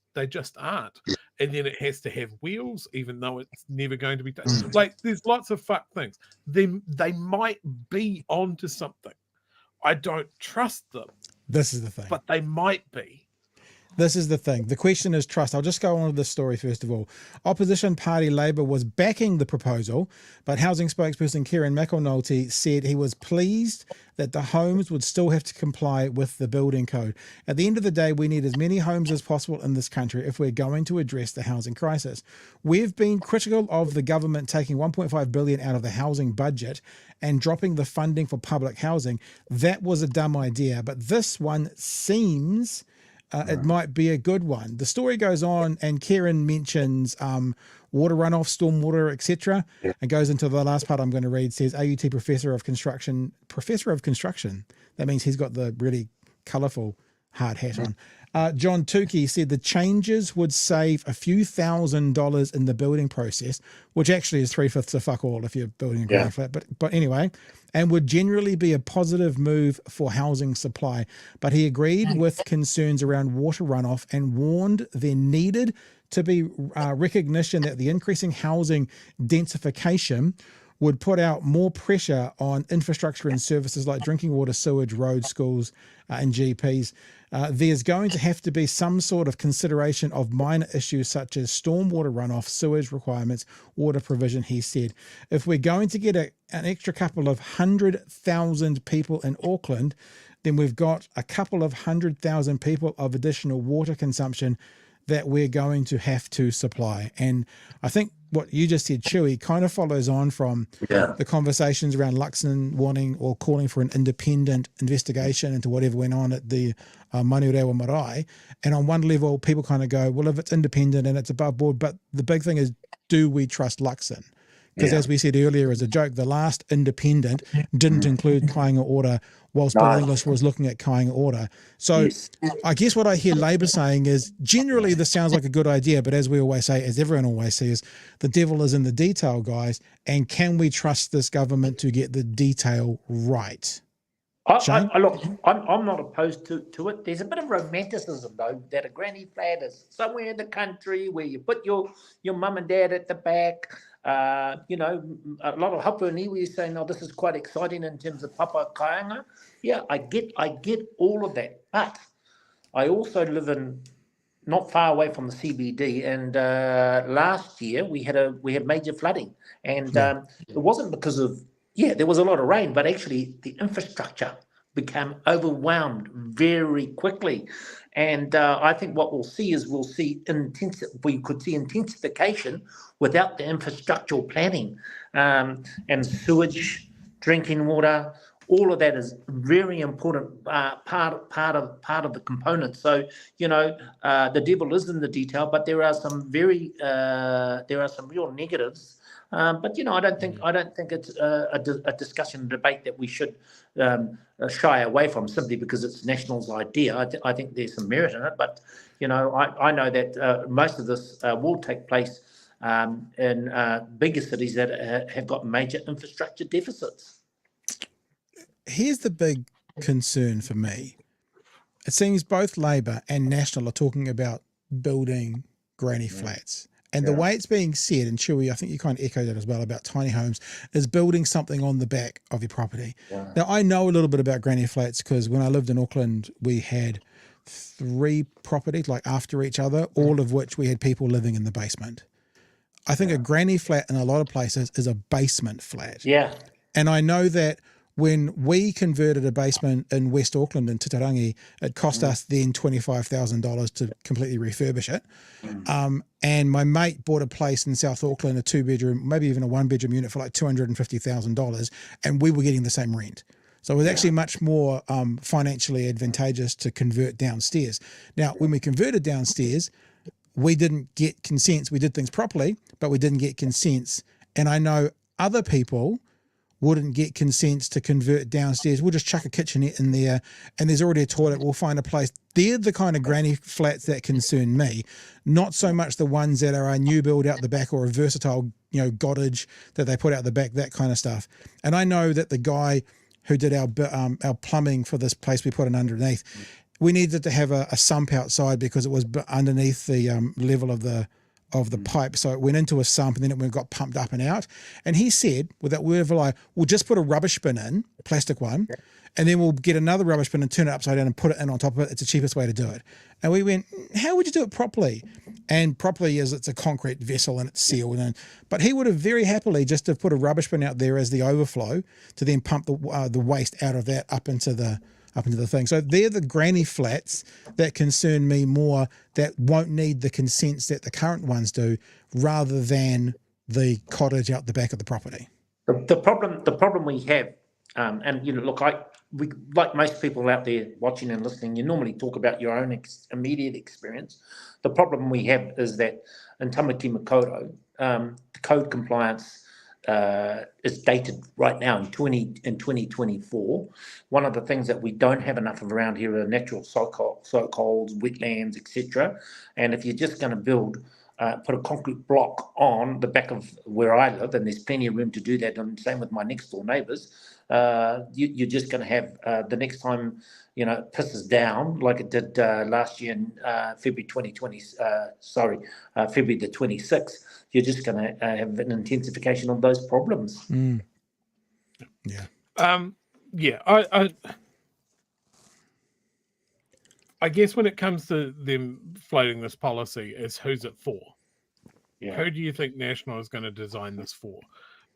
aren't. And then it has to have wheels, even though it's never going to be like there's lots of fuck things. They might be onto something. I don't trust them. This is the thing. But they might be. This is the thing. The question is trust. I'll just go on with this story first of all. Opposition party Labour was backing the proposal, but housing spokesperson Kieran McAnulty said he was pleased that the homes would still have to comply with the building code. At the end of the day, we need as many homes as possible in this country if we're going to address the housing crisis. We've been critical of the government taking $1.5 billion out of the housing budget and dropping the funding for public housing. That was a dumb idea, but this one seems... it might be a good one. The story goes on, and Kieran mentions water runoff, stormwater, etc., and goes into the last part I'm going to read. Says AUT Professor of Construction. That means he's got the really colourful hard hat on. John Tukey said the changes would save a few $1,000s in the building process, which actually is 3/5 of fuck all if you're building a granny flat. But anyway, and would generally be a positive move for housing supply. But he agreed with concerns around water runoff and warned there needed to be recognition that the increasing housing densification would put out more pressure on infrastructure and services like drinking water, sewage, roads, schools, and GPs. There's going to have to be some sort of consideration of minor issues such as stormwater runoff, sewage requirements, water provision, he said. If we're going to get an extra couple of 100,000 people in Auckland, then we've got a couple of 100,000 people of additional water consumption that we're going to have to supply. And I think what you just said, Chewy, kind of follows on from the conversations around Luxon wanting or calling for an independent investigation into whatever went on at the Manurewa Marae. And on one level, people kind of go, well, if it's independent and it's above board, but the big thing is, do we trust Luxon? Because as we said earlier as a joke, the last independent didn't include Kāinga Order whilst Bill English was looking at Kāinga Order. So I guess what I hear Labour saying is generally this sounds like a good idea, but as we always say, as everyone always says, the devil is in the detail, guys. And can we trust this government to get the detail right? Look, I'm not opposed to it. There's a bit of romanticism, though, that a granny flat is somewhere in the country where you put your mum and dad at the back. A lot of hapa and iwi saying, "Oh, this is quite exciting in terms of papa kāinga." Yeah, I get all of that, but I also live in not far away from the CBD, and last year we had major flooding, and it wasn't because of there was a lot of rain, but actually the infrastructure became overwhelmed very quickly. And I think what we could see intensification without the infrastructural planning, and sewage, drinking water. All of that is very important part of the component. So the devil is in the detail, but there are some real negatives. But I don't think it's a discussion, a debate that we should shy away from simply because it's National's idea. I think there's some merit in it, but I know that most of this will take place in bigger cities that have got major infrastructure deficits. Here's the big concern for me. It seems both Labour and National are talking about building granny flats. And the way it's being said, and Chewy, I think you kind of echoed it as well about tiny homes, is building something on the back of your property. Yeah. Now, I know a little bit about granny flats because when I lived in Auckland, we had 3 properties like after each other, all of which we had people living in the basement. I think a granny flat in a lot of places is a basement flat. Yeah. And I know that when we converted a basement in West Auckland in Titarangi, it cost us then $25,000 to completely refurbish it. And my mate bought a place in South Auckland, a 2-bedroom, maybe even a 1-bedroom unit for like $250,000, and we were getting the same rent. So it was actually much more financially advantageous to convert downstairs. Now, when we converted downstairs, we didn't get consents. We did things properly, but we didn't get consents. And I know other people wouldn't get consents to convert downstairs. We'll just chuck a kitchenette in there and there's already a toilet. We'll find a place. They're the kind of granny flats that concern me, not so much the ones that are a new build out the back or a versatile, cottage that they put out the back, that kind of stuff. And I know that the guy who did our plumbing for this place we put in underneath, we needed to have a sump outside because it was underneath the level of the the pipe. So it went into a sump and then it got pumped up and out. And he said, with that word of a lie, we'll just put a rubbish bin in, a plastic one, and then we'll get another rubbish bin and turn it upside down and put it in on top of it. It's the cheapest way to do it. And we went, how would you do it properly? And properly is it's a concrete vessel and it's sealed. But he would have very happily just have put a rubbish bin out there as the overflow to then pump the waste out of that up into the thing. So they're the granny flats that concern me more, that won't need the consents that the current ones do, rather than the cottage out the back of the property. The problem we have, and look, we, like most people out there watching and listening, you normally talk about your own immediate experience. The problem we have is that in Tamaki Makaurau, the code compliance is dated right now in 2024. One of the things that we don't have enough of around here are natural soakholes, wetlands, etc. And if you're just going to build, put a concrete block on the back of where I live, and there's plenty of room to do that, and same with my next door neighbours, you're just going to have the next time it pisses down like it did last year in February 2020. February the 26th. You're just going to have an intensification of those problems. Mm. Yeah. I guess when it comes to them floating this policy, is who's it for? Yeah. Who do you think National is going to design this for?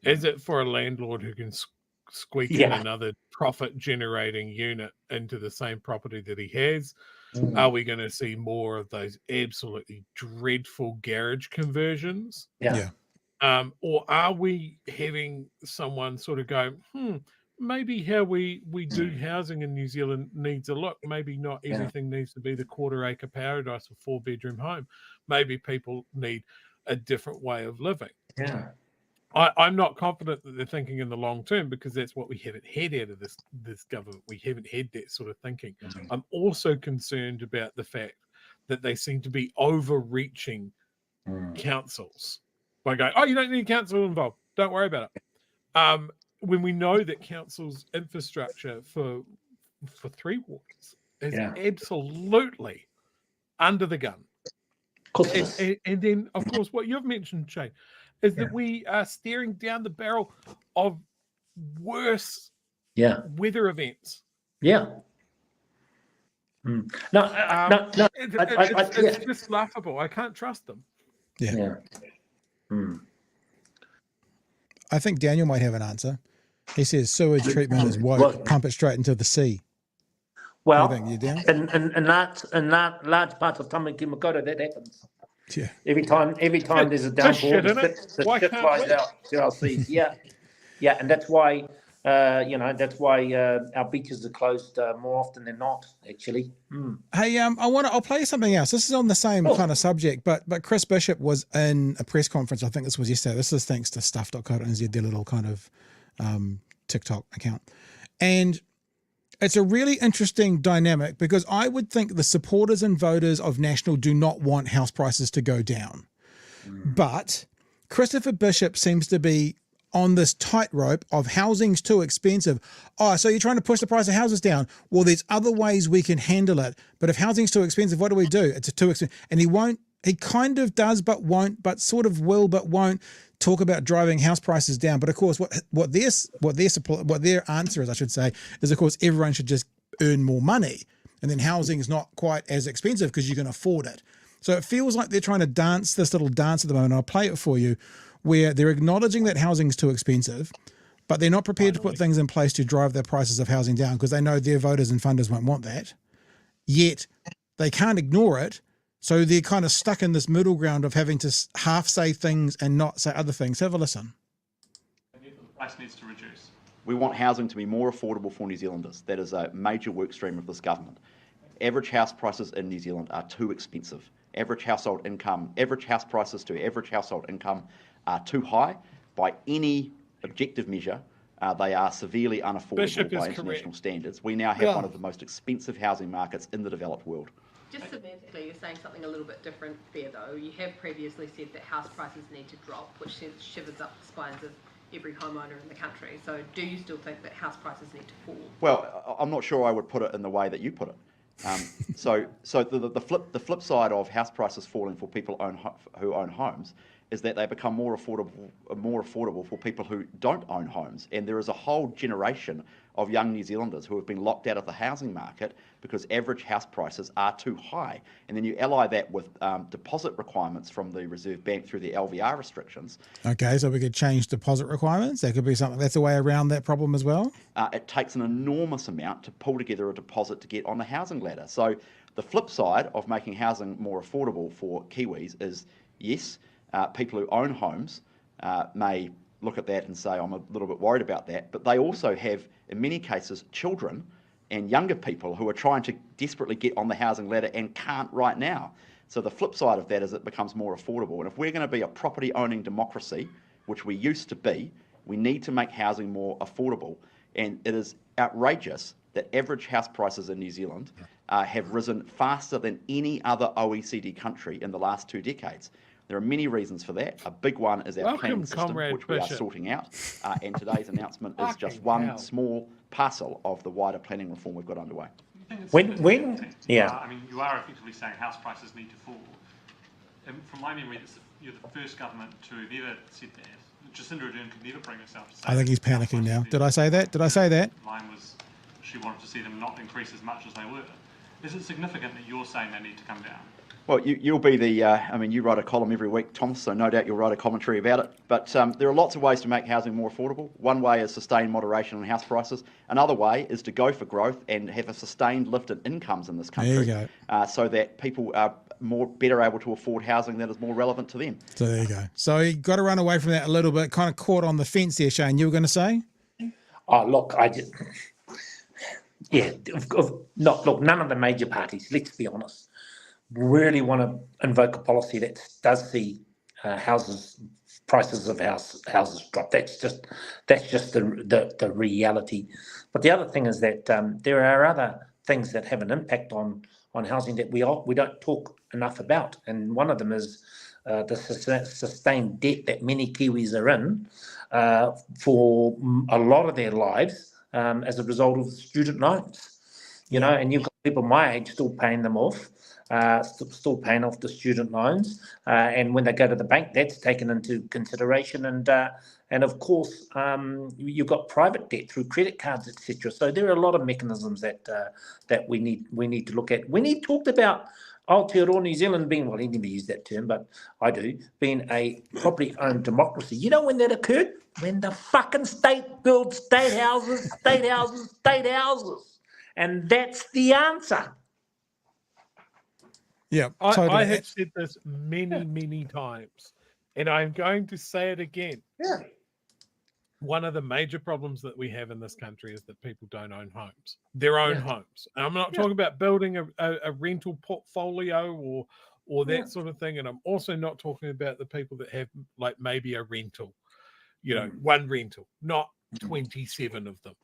Is it for a landlord who can squeak in another profit-generating unit into the same property that he has? Are we going to see more of those absolutely dreadful garage conversions? Yeah. Or are we having someone sort of go, maybe how we do housing in New Zealand needs a look. Maybe not everything needs to be the quarter-acre paradise or 4-bedroom home. Maybe people need a different way of living. Yeah. I'm not confident that they're thinking in the long term, because that's what we haven't had out of this government. We haven't had that sort of thinking. I'm also concerned about the fact that they seem to be overreaching councils by going, you don't need council involved. Don't worry about it. When we know that council's infrastructure for Three Waters is absolutely under the gun. And then, of course, what you've mentioned, Shane, is that we are staring down the barrel of worse weather events. Yeah. No, it's just laughable. I can't trust them. Yeah. I think Daniel might have an answer. He says sewage treatment is woke, pump it straight into the sea. Well, you down? In large parts of Tamaki Makaurau, that happens. Yeah. Every time there's a downpour, the shit flies out to our seas. Yeah, and that's why our beaches are closed more often than not. Actually. Hey, I'll play you something else. This is on the same kind of subject, but Chris Bishop was in a press conference. I think this was yesterday. This is thanks to stuff.co.nz, their little kind of TikTok account, and it's a really interesting dynamic, because I would think the supporters and voters of National do not want house prices to go down. But Christopher Bishop seems to be on this tightrope of housing's too expensive. Oh, so you're trying to push the price of houses down? Well, there's other ways we can handle it. But if housing's too expensive, what do we do? It's too expensive. And he kind of does, but won't, but sort of will, but won't talk about driving house prices down. But of course, what their answer is, I should say, is of course everyone should just earn more money, and then housing is not quite as expensive because you can afford it. So it feels like they're trying to dance this little dance at the moment. I'll play it for you, where they're acknowledging that housing is too expensive, but they're not prepared to put things in place to drive the prices of housing down, because they know their voters and funders won't want that. Yet they can't ignore it. So they're kind of stuck in this middle ground of having to half say things and not say other things. Have a listen. The price needs to reduce. We want housing to be more affordable for New Zealanders. That is a major work stream of this government. Average house prices in New Zealand are too expensive. Average house prices to average household income are too high. By any objective measure, they are severely unaffordable by international standards. We now have one of the most expensive housing markets in the developed world. Just semantically, you're saying something a little bit different there, though. You have previously said that house prices need to drop, which shivers up the spines of every homeowner in the country. So do you still think that house prices need to fall? Well, I'm not sure I would put it in the way that you put it. So the flip side of house prices falling for people who own homes is that they become more affordable for people who don't own homes. And there is a whole generation of young New Zealanders who have been locked out of the housing market because average house prices are too high. And then you ally that with deposit requirements from the Reserve Bank through the LVR restrictions. Okay, so we could change deposit requirements. That could be something. That's a way around that problem as well. It takes an enormous amount to pull together a deposit to get on the housing ladder. So the flip side of making housing more affordable for Kiwis is, yes, people who own homes may look at that and say, I'm a little bit worried about that, but they also have, in many cases, children and younger people who are trying to desperately get on the housing ladder and can't right now. So the flip side of that is it becomes more affordable. And if we're going to be a property-owning democracy, which we used to be, we need to make housing more affordable. And it is outrageous that average house prices in New Zealand have risen faster than any other OECD country in the last 2 decades. There are many reasons for that. A big one is our planning system, which we are sorting out. And today's announcement is just one small parcel of the wider planning reform we've got underway. Yeah. I mean, you are effectively saying house prices need to fall. And from my memory, you're the first government to have ever said that. Jacinda Ardern could never bring herself to say I think he's panicking now. Did I say that? Did I say that? Line was she wanted to see them not increase as much as they were. Is it significant that you're saying they need to come down? Well, you'll be the, I mean, you write a column every week, Thomas, so no doubt you'll write a commentary about it. But there are lots of ways to make housing more affordable. One way is sustained moderation on house prices. Another way is to go for growth and have a sustained lift in incomes in this country. There you go. So that people are better able to afford housing that is more relevant to them. So there you go. So you got to run away from that a little bit, kind of caught on the fence there, Shane. You were going to say? Oh, look, look, none of the major parties, let's be honest, really want to invoke a policy that does see prices of houses drop. That's just the reality. But the other thing is that there are other things that have an impact on housing that we don't talk enough about, and one of them is the sustained debt that many Kiwis are in for a lot of their lives as a result of student loans. You know, and you've got people my age still paying them off. Still paying off the student loans, and when they go to the bank, that's taken into consideration. And of course, you've got private debt through credit cards, etc. So there are a lot of mechanisms that we need to look at. When he talked about Aotearoa New Zealand being, well, he never used that term, but I do, being a property-owned democracy. You know when that occurred? When the fucking state builds state houses, and that's the answer. Yeah, totally. I have said this many times, and I'm going to say it again. Yeah. One of the major problems that we have in this country is that people don't own homes, their own homes. And I'm not talking about building a rental portfolio or that sort of thing. And I'm also not talking about the people that have like maybe a rental, one rental, not 27 of them.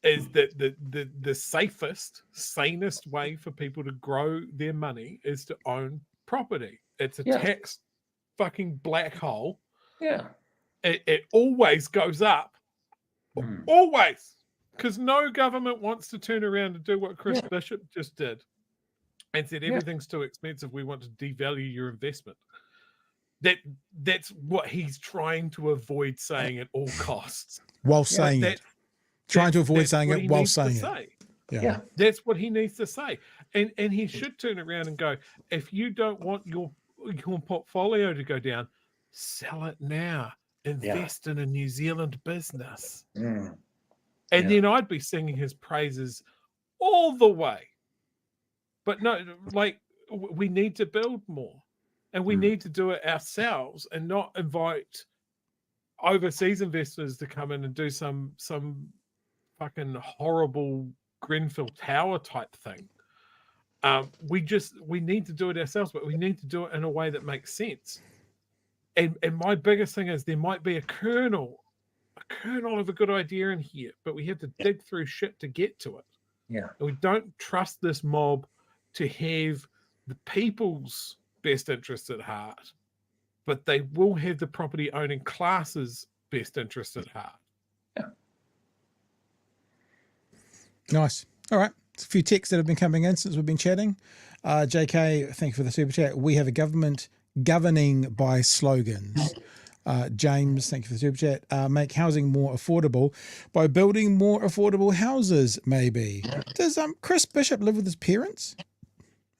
Is that the safest, sanest way for people to grow their money is to own property. It's a tax fucking black hole. Yeah. It always goes up. Always. Because no government wants to turn around and do what Chris Bishop just did and said everything's too expensive. We want to devalue your investment. That's what he's trying to avoid saying at all costs. While saying it. Trying to avoid saying it while saying it. Yeah, that's what he needs to say, and he should turn around and go, if you don't want your portfolio to go down, sell it now. Invest in a New Zealand business, and then I'd be singing his praises all the way. But no, like we need to build more, and we need to do it ourselves, and not invite overseas investors to come in and do some fucking horrible Grenfell Tower type thing. We need to do it ourselves, but we need to do it in a way that makes sense. And my biggest thing is there might be a kernel of a good idea in here, but we have to dig through shit to get to it. Yeah. And we don't trust this mob to have the people's best interests at heart, but they will have the property owning classes' best interests at heart. Nice. All right. A few texts that have been coming in since we've been chatting. JK, thank you for the super chat. We have a government governing by slogans. James, thank you for the super chat. Make housing more affordable by building more affordable houses, maybe. Does Chris Bishop live with his parents?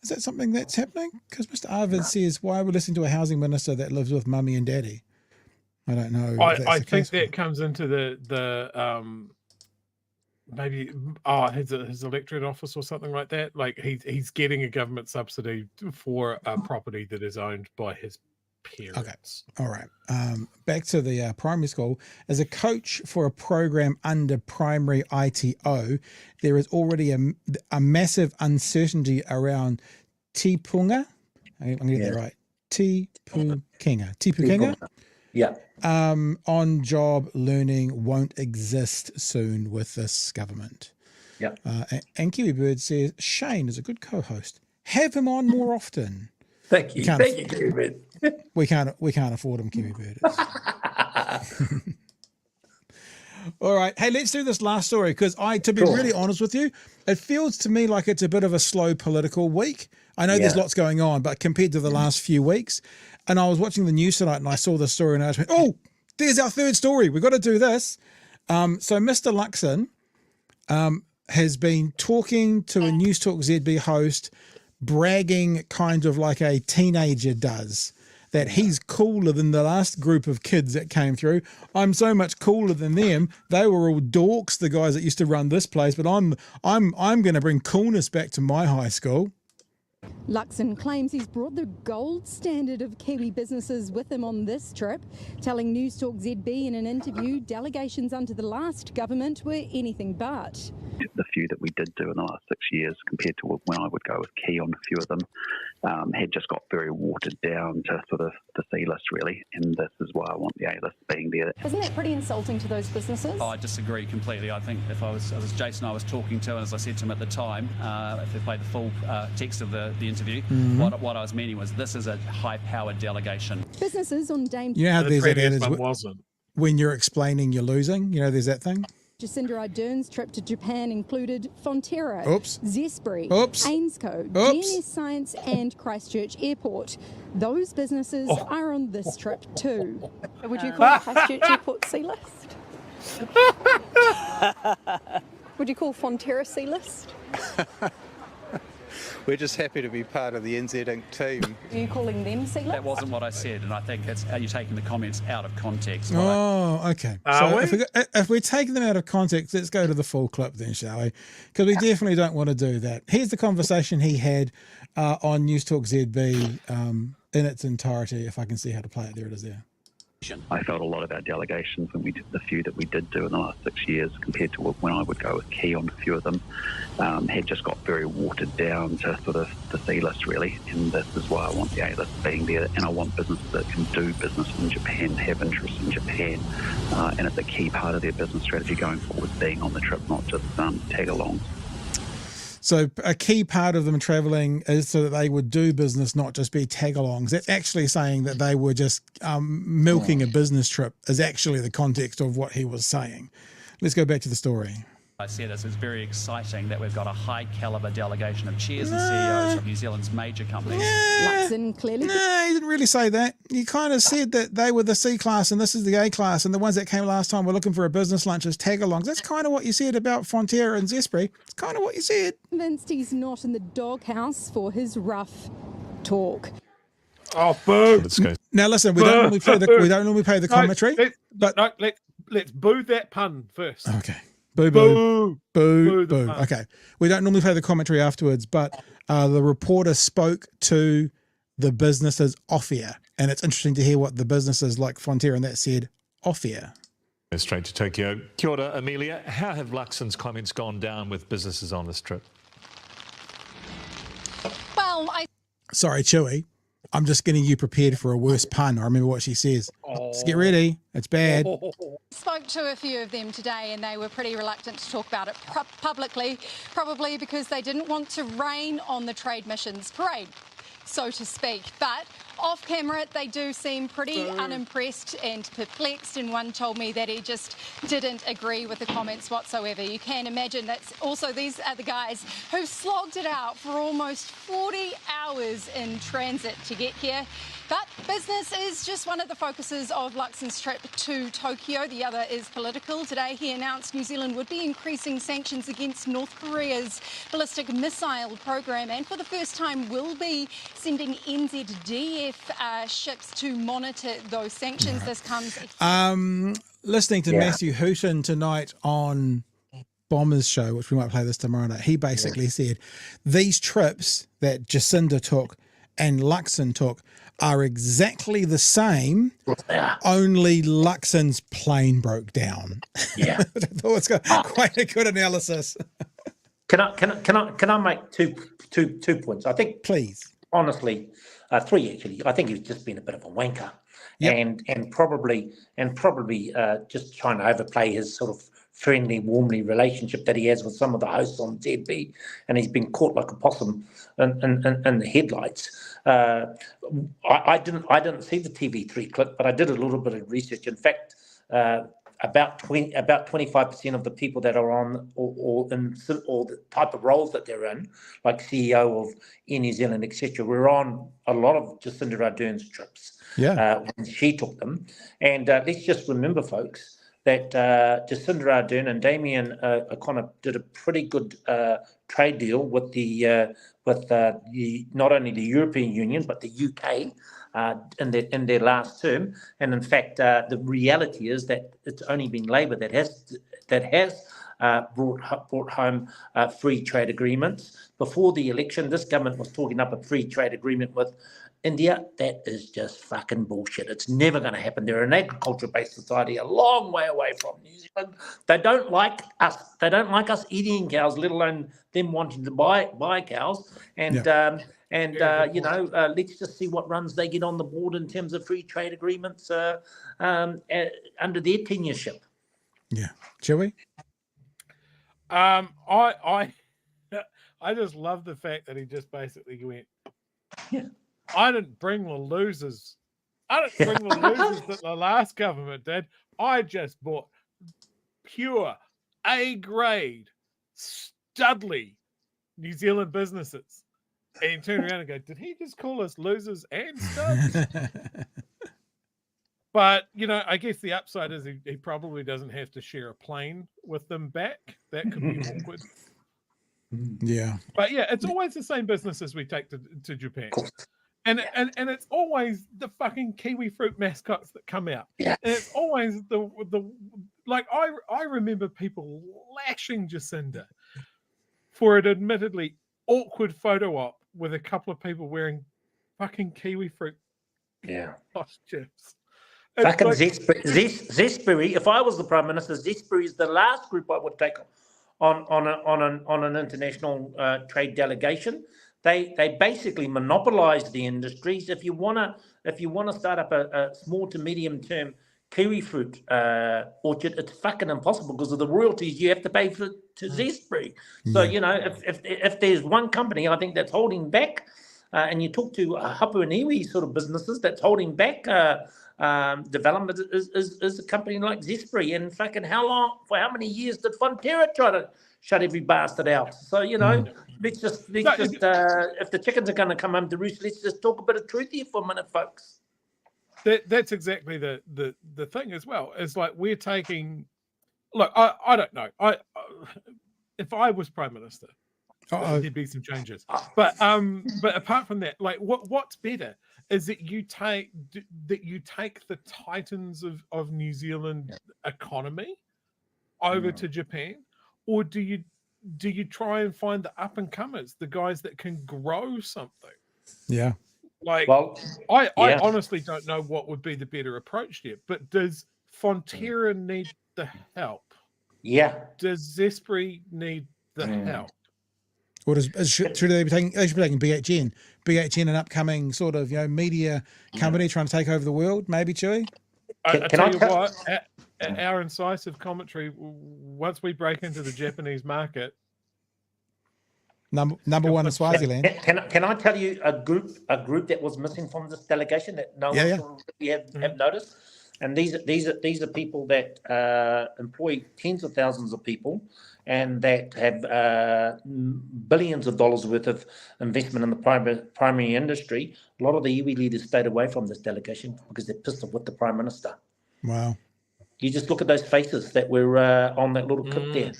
Is that something that's happening? Because Mr. Arvid says, why are we listening to a housing minister that lives with mummy and daddy? I don't know. I think that comes into the maybe his electorate office or something like that. Like he's getting a government subsidy for a property that is owned by his parents. Okay, all right. Back to the primary school. As a coach for a program under primary ITO, there is already a massive uncertainty around tipunga. I'm going to get that right. Tipukinga. Yeah. On-job learning won't exist soon with this government. Yeah. And Kiwi Bird says, Shane is a good co-host. Have him on more often. Thank you. Thank you, Kiwi Bird. We can't afford him, Kiwi Bird. All right. Hey, let's do this last story because to be really honest with you, it feels to me like it's a bit of a slow political week. I know there's lots going on, but compared to the last few weeks, and I was watching the news tonight and I saw this story and I was like, oh, there's our third story. We've got to do this. So Mr. Luxon has been talking to a News Talk ZB host, bragging kind of like a teenager does, that he's cooler than the last group of kids that came through. I'm so much cooler than them. They were all dorks, the guys that used to run this place, but I'm going to bring coolness back to my high school. Luxon claims he's brought the gold standard of Kiwi businesses with him on this trip, telling News Talk ZB in an interview delegations under the last government were anything but. The few that we did do in the last 6 years compared to when I would go with Key on a few of them had just got very watered down to sort of the C list really, and this is why I want the A list being there. Isn't that pretty insulting to those businesses? I disagree completely. I think if it was Jason I was talking to, and as I said to him at the time, if they played the full text of the interview, what I was meaning was this is a high-powered delegation. Businesses on Dame... You know how there's that wasn't. When you're explaining you're losing, you know there's that thing? Jacinda Ardern's trip to Japan included Fonterra, Zespri, Ainsco, GNS Science and Christchurch Airport. Those businesses are on this trip too. Would you call Christchurch Airport C-list? Would you call Fonterra C-list? We're just happy to be part of the NZ Inc. team. Are you calling them C-list? That wasn't what I said, and I think you're taking the comments out of context. Oh, okay. So if we're taking them out of context, let's go to the full clip then, shall we? Because we definitely don't want to do that. Here's the conversation he had on News Talk ZB in its entirety. If I can see how to play it, there it is there. I felt a lot of our delegations when we did the few that we did do in the last 6 years compared to when I would go with Key on a few of them had just got very watered down to sort of the C list really, and this is why I want the A list being there, and I want businesses that can do business in Japan, have interest in Japan, and it's a key part of their business strategy going forward being on the trip, not just tagalongs. So a key part of them travelling is so that they would do business, not just be tagalongs. That's actually saying that they were just milking a business trip is actually the context of what he was saying. Let's go back to the story. I said this is very exciting that we've got a high caliber delegation of chairs and CEOs of New Zealand's major companies. Luxon clearly. No, he didn't really say that. He kind of said that they were the C class and this is the A class, and the ones that came last time were looking for a business lunch as tagalongs. That's kind of what you said about Fonterra and Zespri. It's kind of what you said. Convinced he's not in the doghouse for his rough talk. Oh, boo! Now listen, we don't normally play the commentary, let's boo that pun first. Okay. Boo, boo, boo, boo. Okay. We don't normally play the commentary afterwards, but the reporter spoke to the businesses off air, and it's interesting to hear what the businesses like Fonterra and that said off air. Straight to Tokyo. Kia ora, Amelia. How have Luxon's comments gone down with businesses on this trip? Well, Sorry, Chewy. I'm just getting you prepared for a worse pun. I remember what she says. Just get ready. It's bad. Spoke to a few of them today and they were pretty reluctant to talk about it publicly, probably because they didn't want to rain on the trade missions parade. so to speak. But off camera, they do seem pretty unimpressed and perplexed, and one told me that he just didn't agree with the comments whatsoever. You can imagine that's also, these are the guys who slogged it out for almost 40 hours in transit to get here. But business is just one of the focuses of Luxon's trip to Tokyo. The other is political. Today he announced New Zealand would be increasing sanctions against North Korea's ballistic missile program, and for the first time will be sending NZDF ships to monitor those sanctions. This comes... Listening to Matthew Hooton tonight on Bomber's show, which we might play this tomorrow night, he basically said these trips that Jacinda took and Luxon took are exactly the same, only Luxon's plane broke down. Yeah. I thought it's got quite a good analysis. Can I make two points? I think, please, honestly, three actually. I think he's just been a bit of a wanker, and probably just trying to overplay his sort of friendly, warmly relationship that he has with some of the hosts on ZB, and he's been caught like a possum in the headlights. I didn't see the TV3 clip, but I did a little bit of research. In fact, about 25% of the people that are on or the type of roles that they're in, like CEO of Air New Zealand, etc., were on a lot of Jacinda Ardern's trips. When she took them, and let's just remember, folks, that Jacinda Ardern and Damien O'Connor did a pretty good trade deal with the not only the European Union but the UK in their last term. And in fact, the reality is that it's only been Labor that has brought home free trade agreements. Before the election, this government was talking up a free trade agreement with India. That is just fucking bullshit. It's never going to happen. They're an agriculture-based society, a long way away from New Zealand. They don't like us. They don't like us eating cows, let alone them wanting to buy cows. And let's just see what runs they get on the board in terms of free trade agreements under their tenureship. Yeah, Joey. I just love the fact that he just basically went, I didn't bring the losers. I didn't bring the losers that the last government did. I just bought pure A-grade, studly New Zealand businesses. And you turn around and go, did he just call us losers and studs? But, I guess the upside is he probably doesn't have to share a plane with them back. That could be awkward. Yeah. But yeah, it's always the same businesses we take to Japan. And it's always the fucking kiwi fruit mascots that come out. Yeah. And it's always the like I remember people lashing Jacinda for an admittedly awkward photo op with a couple of people wearing fucking kiwi fruit costumes. Fucking like, Zespri. If I was the Prime Minister, Zespri is the last group I would take on an international trade delegation. They basically monopolise the industries. If you wanna start up a small to medium term kiwi fruit orchard, it's fucking impossible because of the royalties you have to pay to Zespri. So if there's one company I think that's holding back, and you talk to Hapu and Iwi sort of businesses that's holding back development is a company like Zespri. And fucking for how many years did Fonterra try to shut every bastard out? So let's just if the chickens are going to come home to roost, let's just talk a bit of truth here for a minute, folks. That's exactly the thing as well. It's like we're taking. Look, I don't know. If I was Prime Minister, there'd be some changes. But apart from that, like what's better is that you take the titans of New Zealand economy over to Japan, or do you try and find the up and comers, the guys that can grow something? Yeah. Like, I honestly don't know what would be the better approach here. But does Fonterra need the help? Yeah. Does Zespri need the help? Or should they be taking BHN? BHN, an upcoming sort of media company trying to take over the world, maybe, Chewy? I tell you what, our incisive commentary, once we break into the Japanese market, Number one in Swaziland. Can I tell you a group that was missing from this delegation that no one really have noticed? And these are people that employ tens of thousands of people and that have billions of dollars worth of investment in the primary industry. A lot of the iwi leaders stayed away from this delegation because they're pissed off with the Prime Minister. Wow. You just look at those faces that were on that little clip there,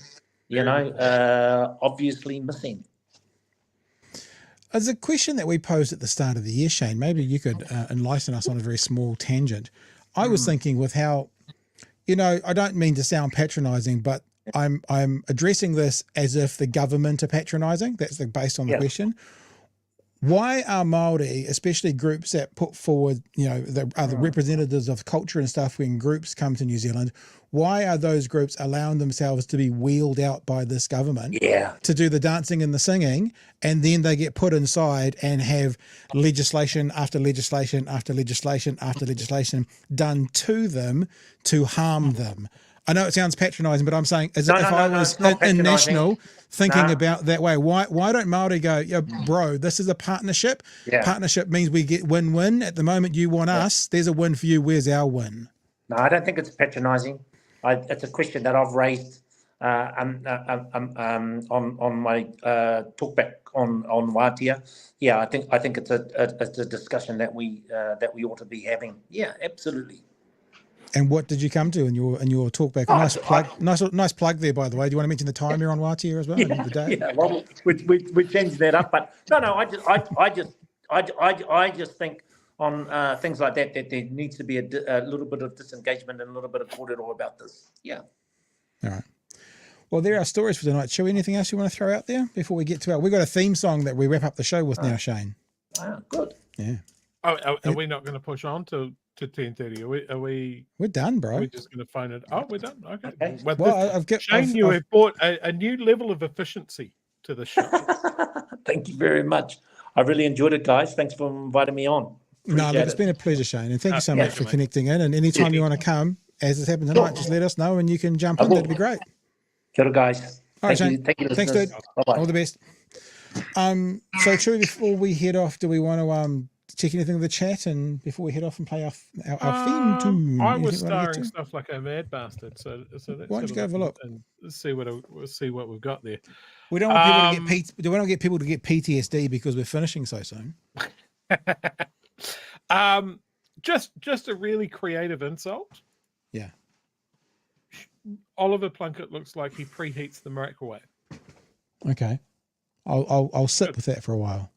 obviously missing. There's a question that we posed at the start of the year, Shane. Maybe you could enlighten us on a very small tangent. I was thinking with how, I don't mean to sound patronising, but I'm addressing this as if the government are patronising. That's based on the question. Why are Māori, especially groups that put forward, the representatives of culture and stuff when groups come to New Zealand, why are those groups allowing themselves to be wheeled out by this government to do the dancing and the singing, and then they get put inside and have legislation after legislation after legislation after legislation done to them to harm them? I know it sounds patronising, but I'm saying if I was in National thinking about that way, why don't Māori go, bro, this is a partnership. Partnership means we get win-win. At the moment you want us, there's a win for you. Where's our win? No, I don't think it's patronising. It's a question that I've raised on my talkback on Wātea. Yeah, I think it's a discussion that we ought to be having. Yeah, absolutely. And what did you come to in your talkback? Nice plug there, by the way. Do you want to mention the time you're on Wātea as well? The day? Yeah. Well, we changed that up, but no. I just think on things like that there needs to be a little bit of disengagement and a little bit of corridor about this. Yeah. All right. Well, there are stories for tonight. Shall we anything else you want to throw out there before we get to we've got a theme song that we wrap up the show with now, Shane. Good. Yeah. Oh, are we not going to push on to 10:30? Are we? We're done, bro. We're just going to phone it. Oh, we're done. Okay. Well, Shane, you have brought a new level of efficiency to the show. Thank you very much. I really enjoyed it, guys. Thanks for inviting me on. It's been a pleasure, Shane, and thank you so much for connecting in. And anytime you want to come, as has happened tonight, just let us know and you can jump in. That'd be great. Kia ora, guys. All right, Shane. Thank you, thanks, dude. Bye-bye. All the best. So, True, before we head off, do we want to check anything in the chat and before we head off and play our theme tune? I was starring stuff like a mad bastard, so why don't you go have a look and see what we've got there. We don't want people to get people to get PTSD because we're finishing so soon. Just a really creative insult. Yeah. Oliver Plunkett looks like he preheats the microwave. Okay, I'll sit with that for a while.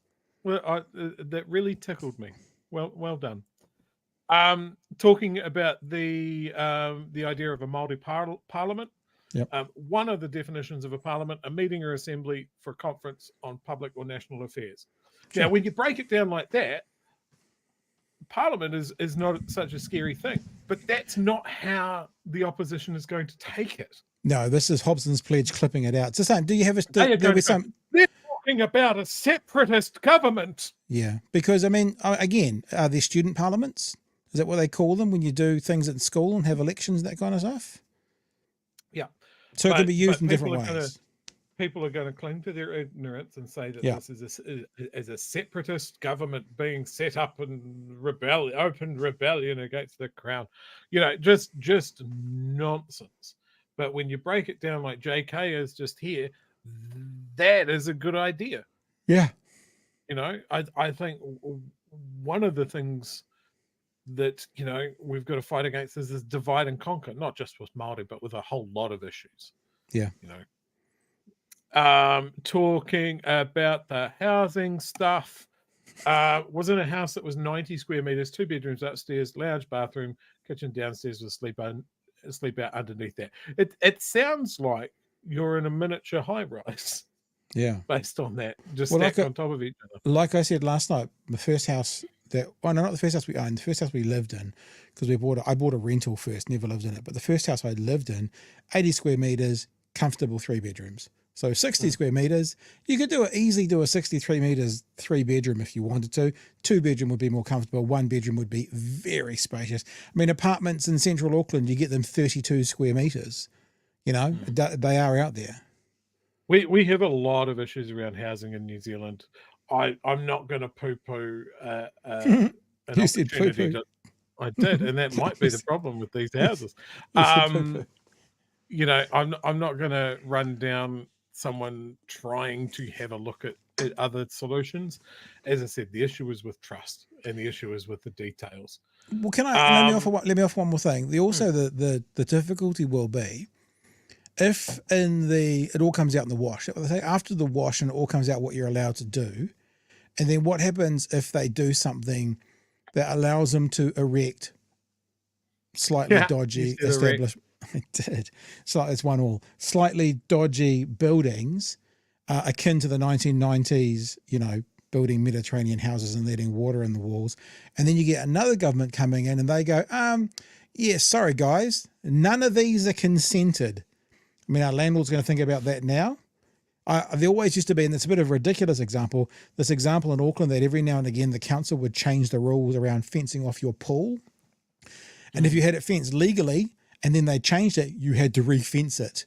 Well, that really tickled me. Well done. Talking about the idea of a Maori Parliament. Yep. One of the definitions of a parliament, a meeting or assembly for conference on public or national affairs. Sure. Now, when you break it down like that, Parliament is not such a scary thing, but that's not how the opposition is going to take it. No, this is Hobson's pledge clipping it out. It's the same. Do you have They're talking about a separatist government. Yeah, because, I mean, again, are there student parliaments? Is that what they call them when you do things at school and have elections and that kind of stuff? Yeah. So it can be used in different ways. People are going to cling to their ignorance and say that this is a separatist government being set up in open rebellion against the crown. Just nonsense. But when you break it down like JK is just here, that is a good idea. Yeah. I think one of the things that, we've got to fight against is this divide and conquer, not just with Māori, but with a whole lot of issues. Yeah. Talking about the housing stuff. Was in a house that was 90 square meters, 2 bedrooms upstairs, lounge bathroom, kitchen downstairs with sleep out underneath that. It sounds like you're in a miniature high rise. Yeah. Based on that, just stacked on top of each other. Like I said last night, the first house not the first house we owned, the first house we lived in, because I bought a rental first, never lived in it. But the first house I lived in, 80 square meters, comfortable 3 bedrooms. So 60 square meters, you could easily do a 63 meters 3 bedroom if you wanted to. 2 bedroom would be more comfortable. 1 bedroom would be very spacious. I mean, apartments in central Auckland, you get them 32 square meters. They are out there. We have a lot of issues around housing in New Zealand. I'm not going to poo-poo an You said opportunity. poo-poo. I did, and that might be the problem with these houses. You know, I'm not going to run down someone trying to have a look at other solutions. As I said, the issue is with trust, and the issue is with the details. Well, can I let me offer one more thing? The difficulty will be if it all comes out in the wash. After the wash and it all comes out what you're allowed to do, and then what happens if they do something that allows them to erect slightly dodgy establishments? It did. So it's one all slightly dodgy buildings, akin to the 1990s, building Mediterranean houses and letting water in the walls. And then you get another government coming in and they go, yeah, sorry guys, none of these are consented. I mean, our landlord's going to think about that now. There always used to be, and it's a bit of a ridiculous example, this example in Auckland that every now and again the council would change the rules around fencing off your pool. And if you had it fenced legally and then they changed it, you had to re-fence it.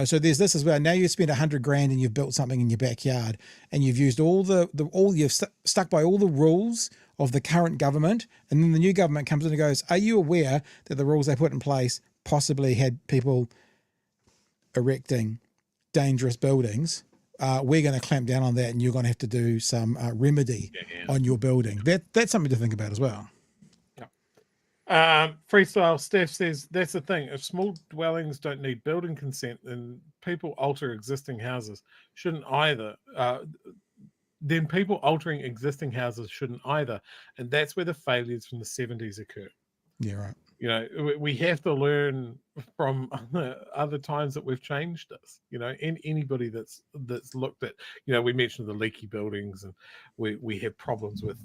So there's this as well. Now you spent $100,000 and you've built something in your backyard and you've used you've stuck by all the rules of the current government. And then the new government comes in and goes, are you aware that the rules they put in place possibly had people erecting dangerous buildings? We're going to clamp down on that and you're going to have to do some remedy on your building. That's something to think about as well. Freestyle Steph says that's the thing. If small dwellings don't need building consent, then people alter existing houses shouldn't either. Then people altering existing houses shouldn't either, and that's where the failures from the 70s occur. Yeah, right. We have to learn from other times that we've changed this. Anybody that's looked at, we mentioned the leaky buildings, and we have problems with,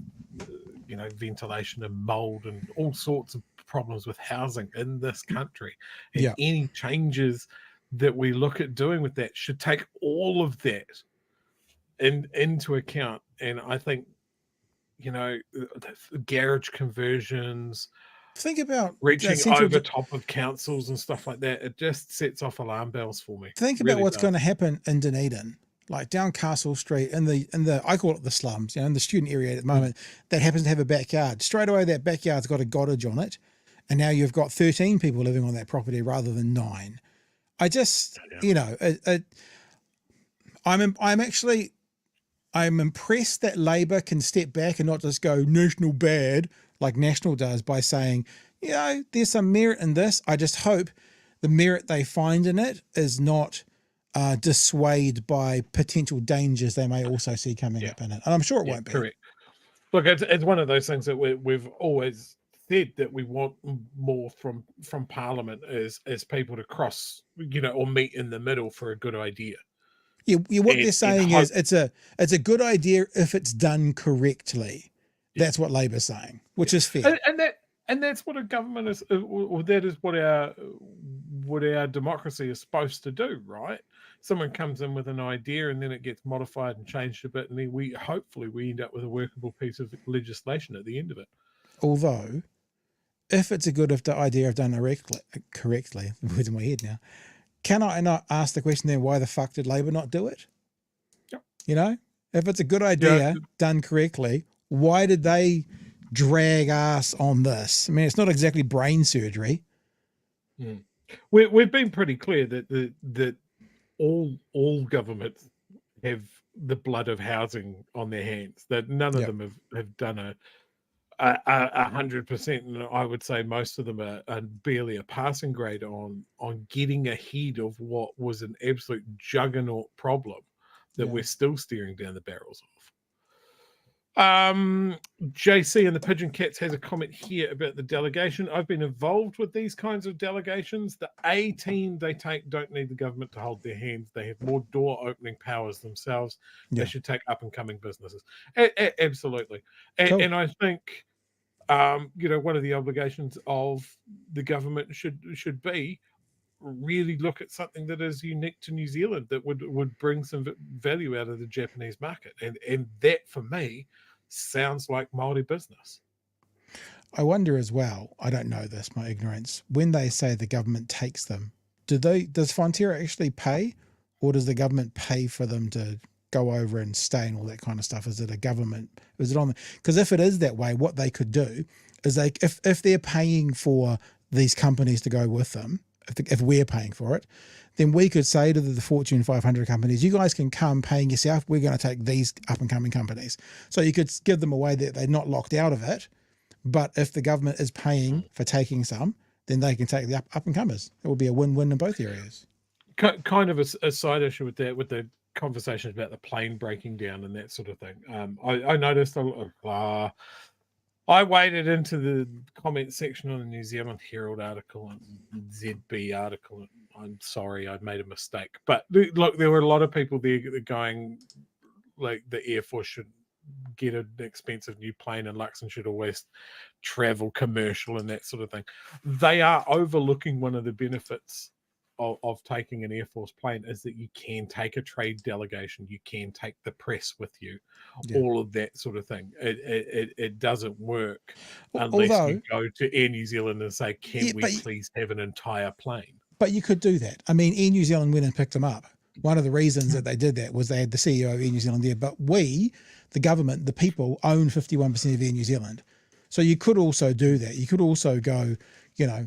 ventilation and mold and all sorts of problems with housing in this country. And any changes that we look at doing with that should take all of that into account. And I think, garage conversions. Think about reaching over top of councils and stuff like that. It just sets off alarm bells for me. Think about what's going to happen in Dunedin, like down Castle Street in the I call it the slums, in the student area at the moment that happens to have a backyard. Straight away, that backyard's got a cottage on it, and now you've got 13 people living on that property rather than 9. I just, I'm impressed that Labor can step back and not just go national bad like National does by saying, there's some merit in this. I just hope the merit they find in it is not dissuaded by potential dangers they may also see coming up in it. And I'm sure it won't be. Correct. Look, it's one of those things that we've always said that we want more from Parliament as people to cross, or meet in the middle for a good idea. Yeah, what they're saying is it's a good idea if it's done correctly. That's what Labor's saying, which is fair. And that's what a government is, or that is what our democracy is supposed to do, right? Someone comes in with an idea and then it gets modified and changed a bit, and then we end up with a workable piece of legislation at the end of it. Although, if it's a good idea done correctly, words in my head now, can I not ask the question then, why the fuck did Labor not do it? Yep. If it's a good idea done correctly, why did they drag us on this? I mean, it's not exactly brain surgery. We've been pretty clear that all governments have the blood of housing on their hands. That none of them have done 100%, and I would say most of them are barely a passing grade on getting ahead of what was an absolute juggernaut problem that we're still staring down the barrels of. JC and the Pigeon Cats has a comment here about the delegation. I've been involved with these kinds of delegations. The A team they take don't need the government to hold their hands. They have more door opening powers themselves. They should take up and coming businesses. Absolutely. And I think, one of the obligations of the government should be really look at something that is unique to New Zealand that would bring some value out of the Japanese market. And that, for me, sounds like Maori business. I wonder as well, I don't know this, my ignorance, when they say the government takes them, does Fonterra actually pay, or does the government pay for them to go over and stay and all that kind of stuff? Is it a government? Is it on? Because if it is that way, what they could do is if they're paying for these companies to go with them, if we're paying for it, then we could say to the Fortune 500 companies, you guys can come paying yourself. We're going to take these up and coming companies. So you could give them a way that they're not locked out of it. But if the government is paying for taking some, then they can take the up and comers. It will be a win-win in both areas. Kind of a side issue with that, with the conversations about the plane breaking down and that sort of thing. I noticed I waded into the comment section on the New Zealand Herald article and ZB article. I'm sorry, I made a mistake. But look, there were a lot of people there going, like, the Air Force should get an expensive new plane and Luxon should always travel commercial and that sort of thing. They are overlooking one of the benefits of taking an Air Force plane is that you can take a trade delegation, you can take the press with you, all of that sort of thing. It doesn't work unless you go to Air New Zealand and say, can we please have an entire plane? But you could do that. I mean, Air New Zealand went and picked them up. One of the reasons that they did that was they had the CEO of Air New Zealand there, but we, the government, the people, own 51% of Air New Zealand. So you could also do that. You could also go, you know,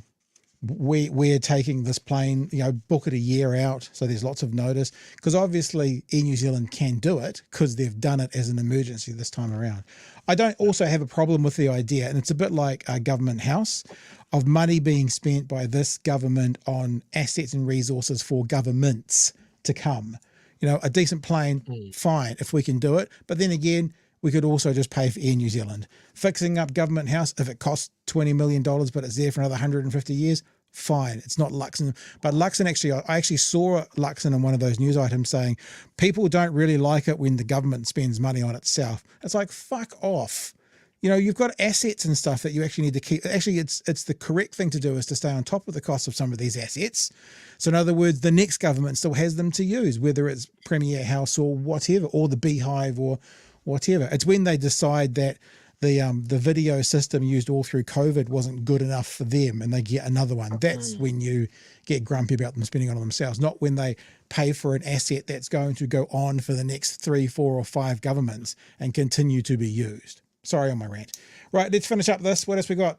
we're taking this plane, you know, book it a year out, so there's lots of notice, because obviously Air New Zealand can do it because they've done it as an emergency this time around. I don't also have a problem with the idea, and it's a bit like a government house, of money being spent by this government on assets and resources for governments to come. You know, a decent plane, fine, if we can do it. But then again, we could also just pay for Air New Zealand. Fixing up Government House, if it costs $20 million, but it's there for another 150 years, fine. It's not Luxon. But Luxon actually, I actually saw Luxon in one of those news items saying, people don't really like it when the government spends money on itself. It's like, fuck off. You know, you've got assets and stuff that you actually need to keep. Actually, it's the correct thing to do is to stay on top of the cost of some of these assets. So in other words, the next government still has them to use, whether it's Premier House or whatever, or the Beehive or whatever. It's when they decide that the video system used all through COVID wasn't good enough for them and they get another one. That's when you get grumpy about them spending on it themselves, not when they pay for an asset that's going to go on for the next 3, 4 or 5 governments and continue to be used. Sorry on my rant. Right, let's finish up this. What else we got?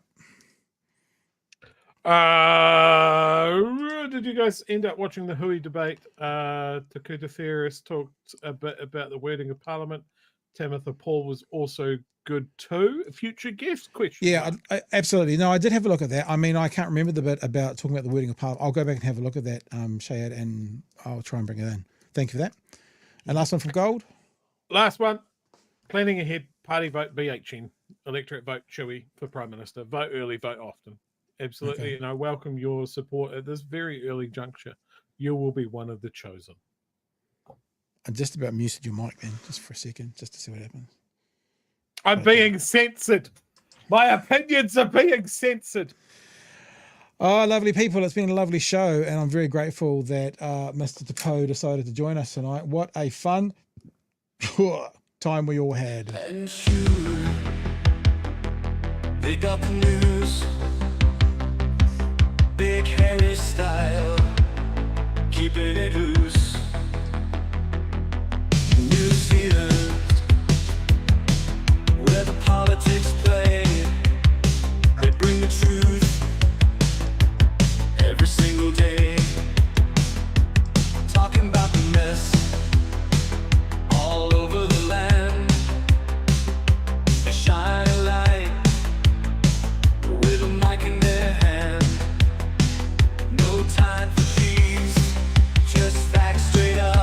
Did you guys end up watching the Hui debate? Takuta Ferris talked a bit about the wording of Parliament. Tamitha Paul was also good too. A future guest question. Yeah, absolutely. No, I did have a look at that. I mean, I can't remember the bit about talking about the wording of Parliament. I'll go back and have a look at that, Shayad, and I'll try and bring it in. Thank you for that. And last one from Gold. Last one. Planning ahead. Party vote BHN. Electorate vote Chewy for Prime Minister. Vote early, vote often. Absolutely. Okay. And I welcome your support at this very early juncture. You will be one of the chosen. I just about muted your mic then, just for a second, just to see what happens. I'm being censored. My opinions are being censored. Oh, lovely people. It's been a lovely show, and I'm very grateful that Mr. Tapo decided to join us tonight. What a fun time we all had. And you pick up the news, big hairy style, keeping it loose. News feeders, where the politics play, they bring the truth every single day. Talking about the mess all over the land. They shine a light with a mic in their hand. No time for cheese, just facts straight up.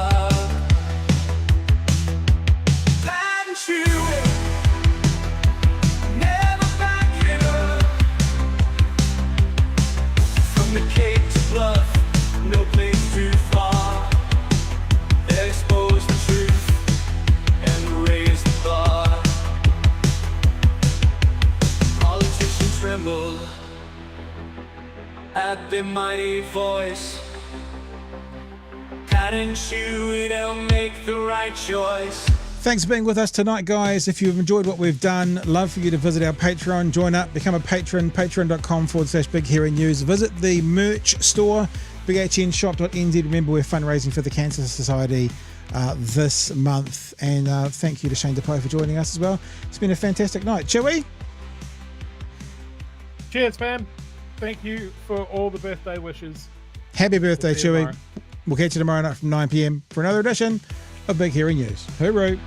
At their mighty voice, Pat and Chewy, they'll make the right choice. Thanks for being with us tonight, guys. If you've enjoyed what we've done, love for you to visit our Patreon, join up, become a patron, patreon.com/Big Hairy News. Visit the merch store, BigHNshop.nz. Remember, we're fundraising for the Cancer Society this month. And thank you to Shane DePoe for joining us as well. It's been a fantastic night. Chewy? Cheers, fam. Thank you for all the birthday wishes. Happy birthday, Chewy. We'll catch you tomorrow night from 9 p.m. for another edition of Big Hairy News. Hooroo.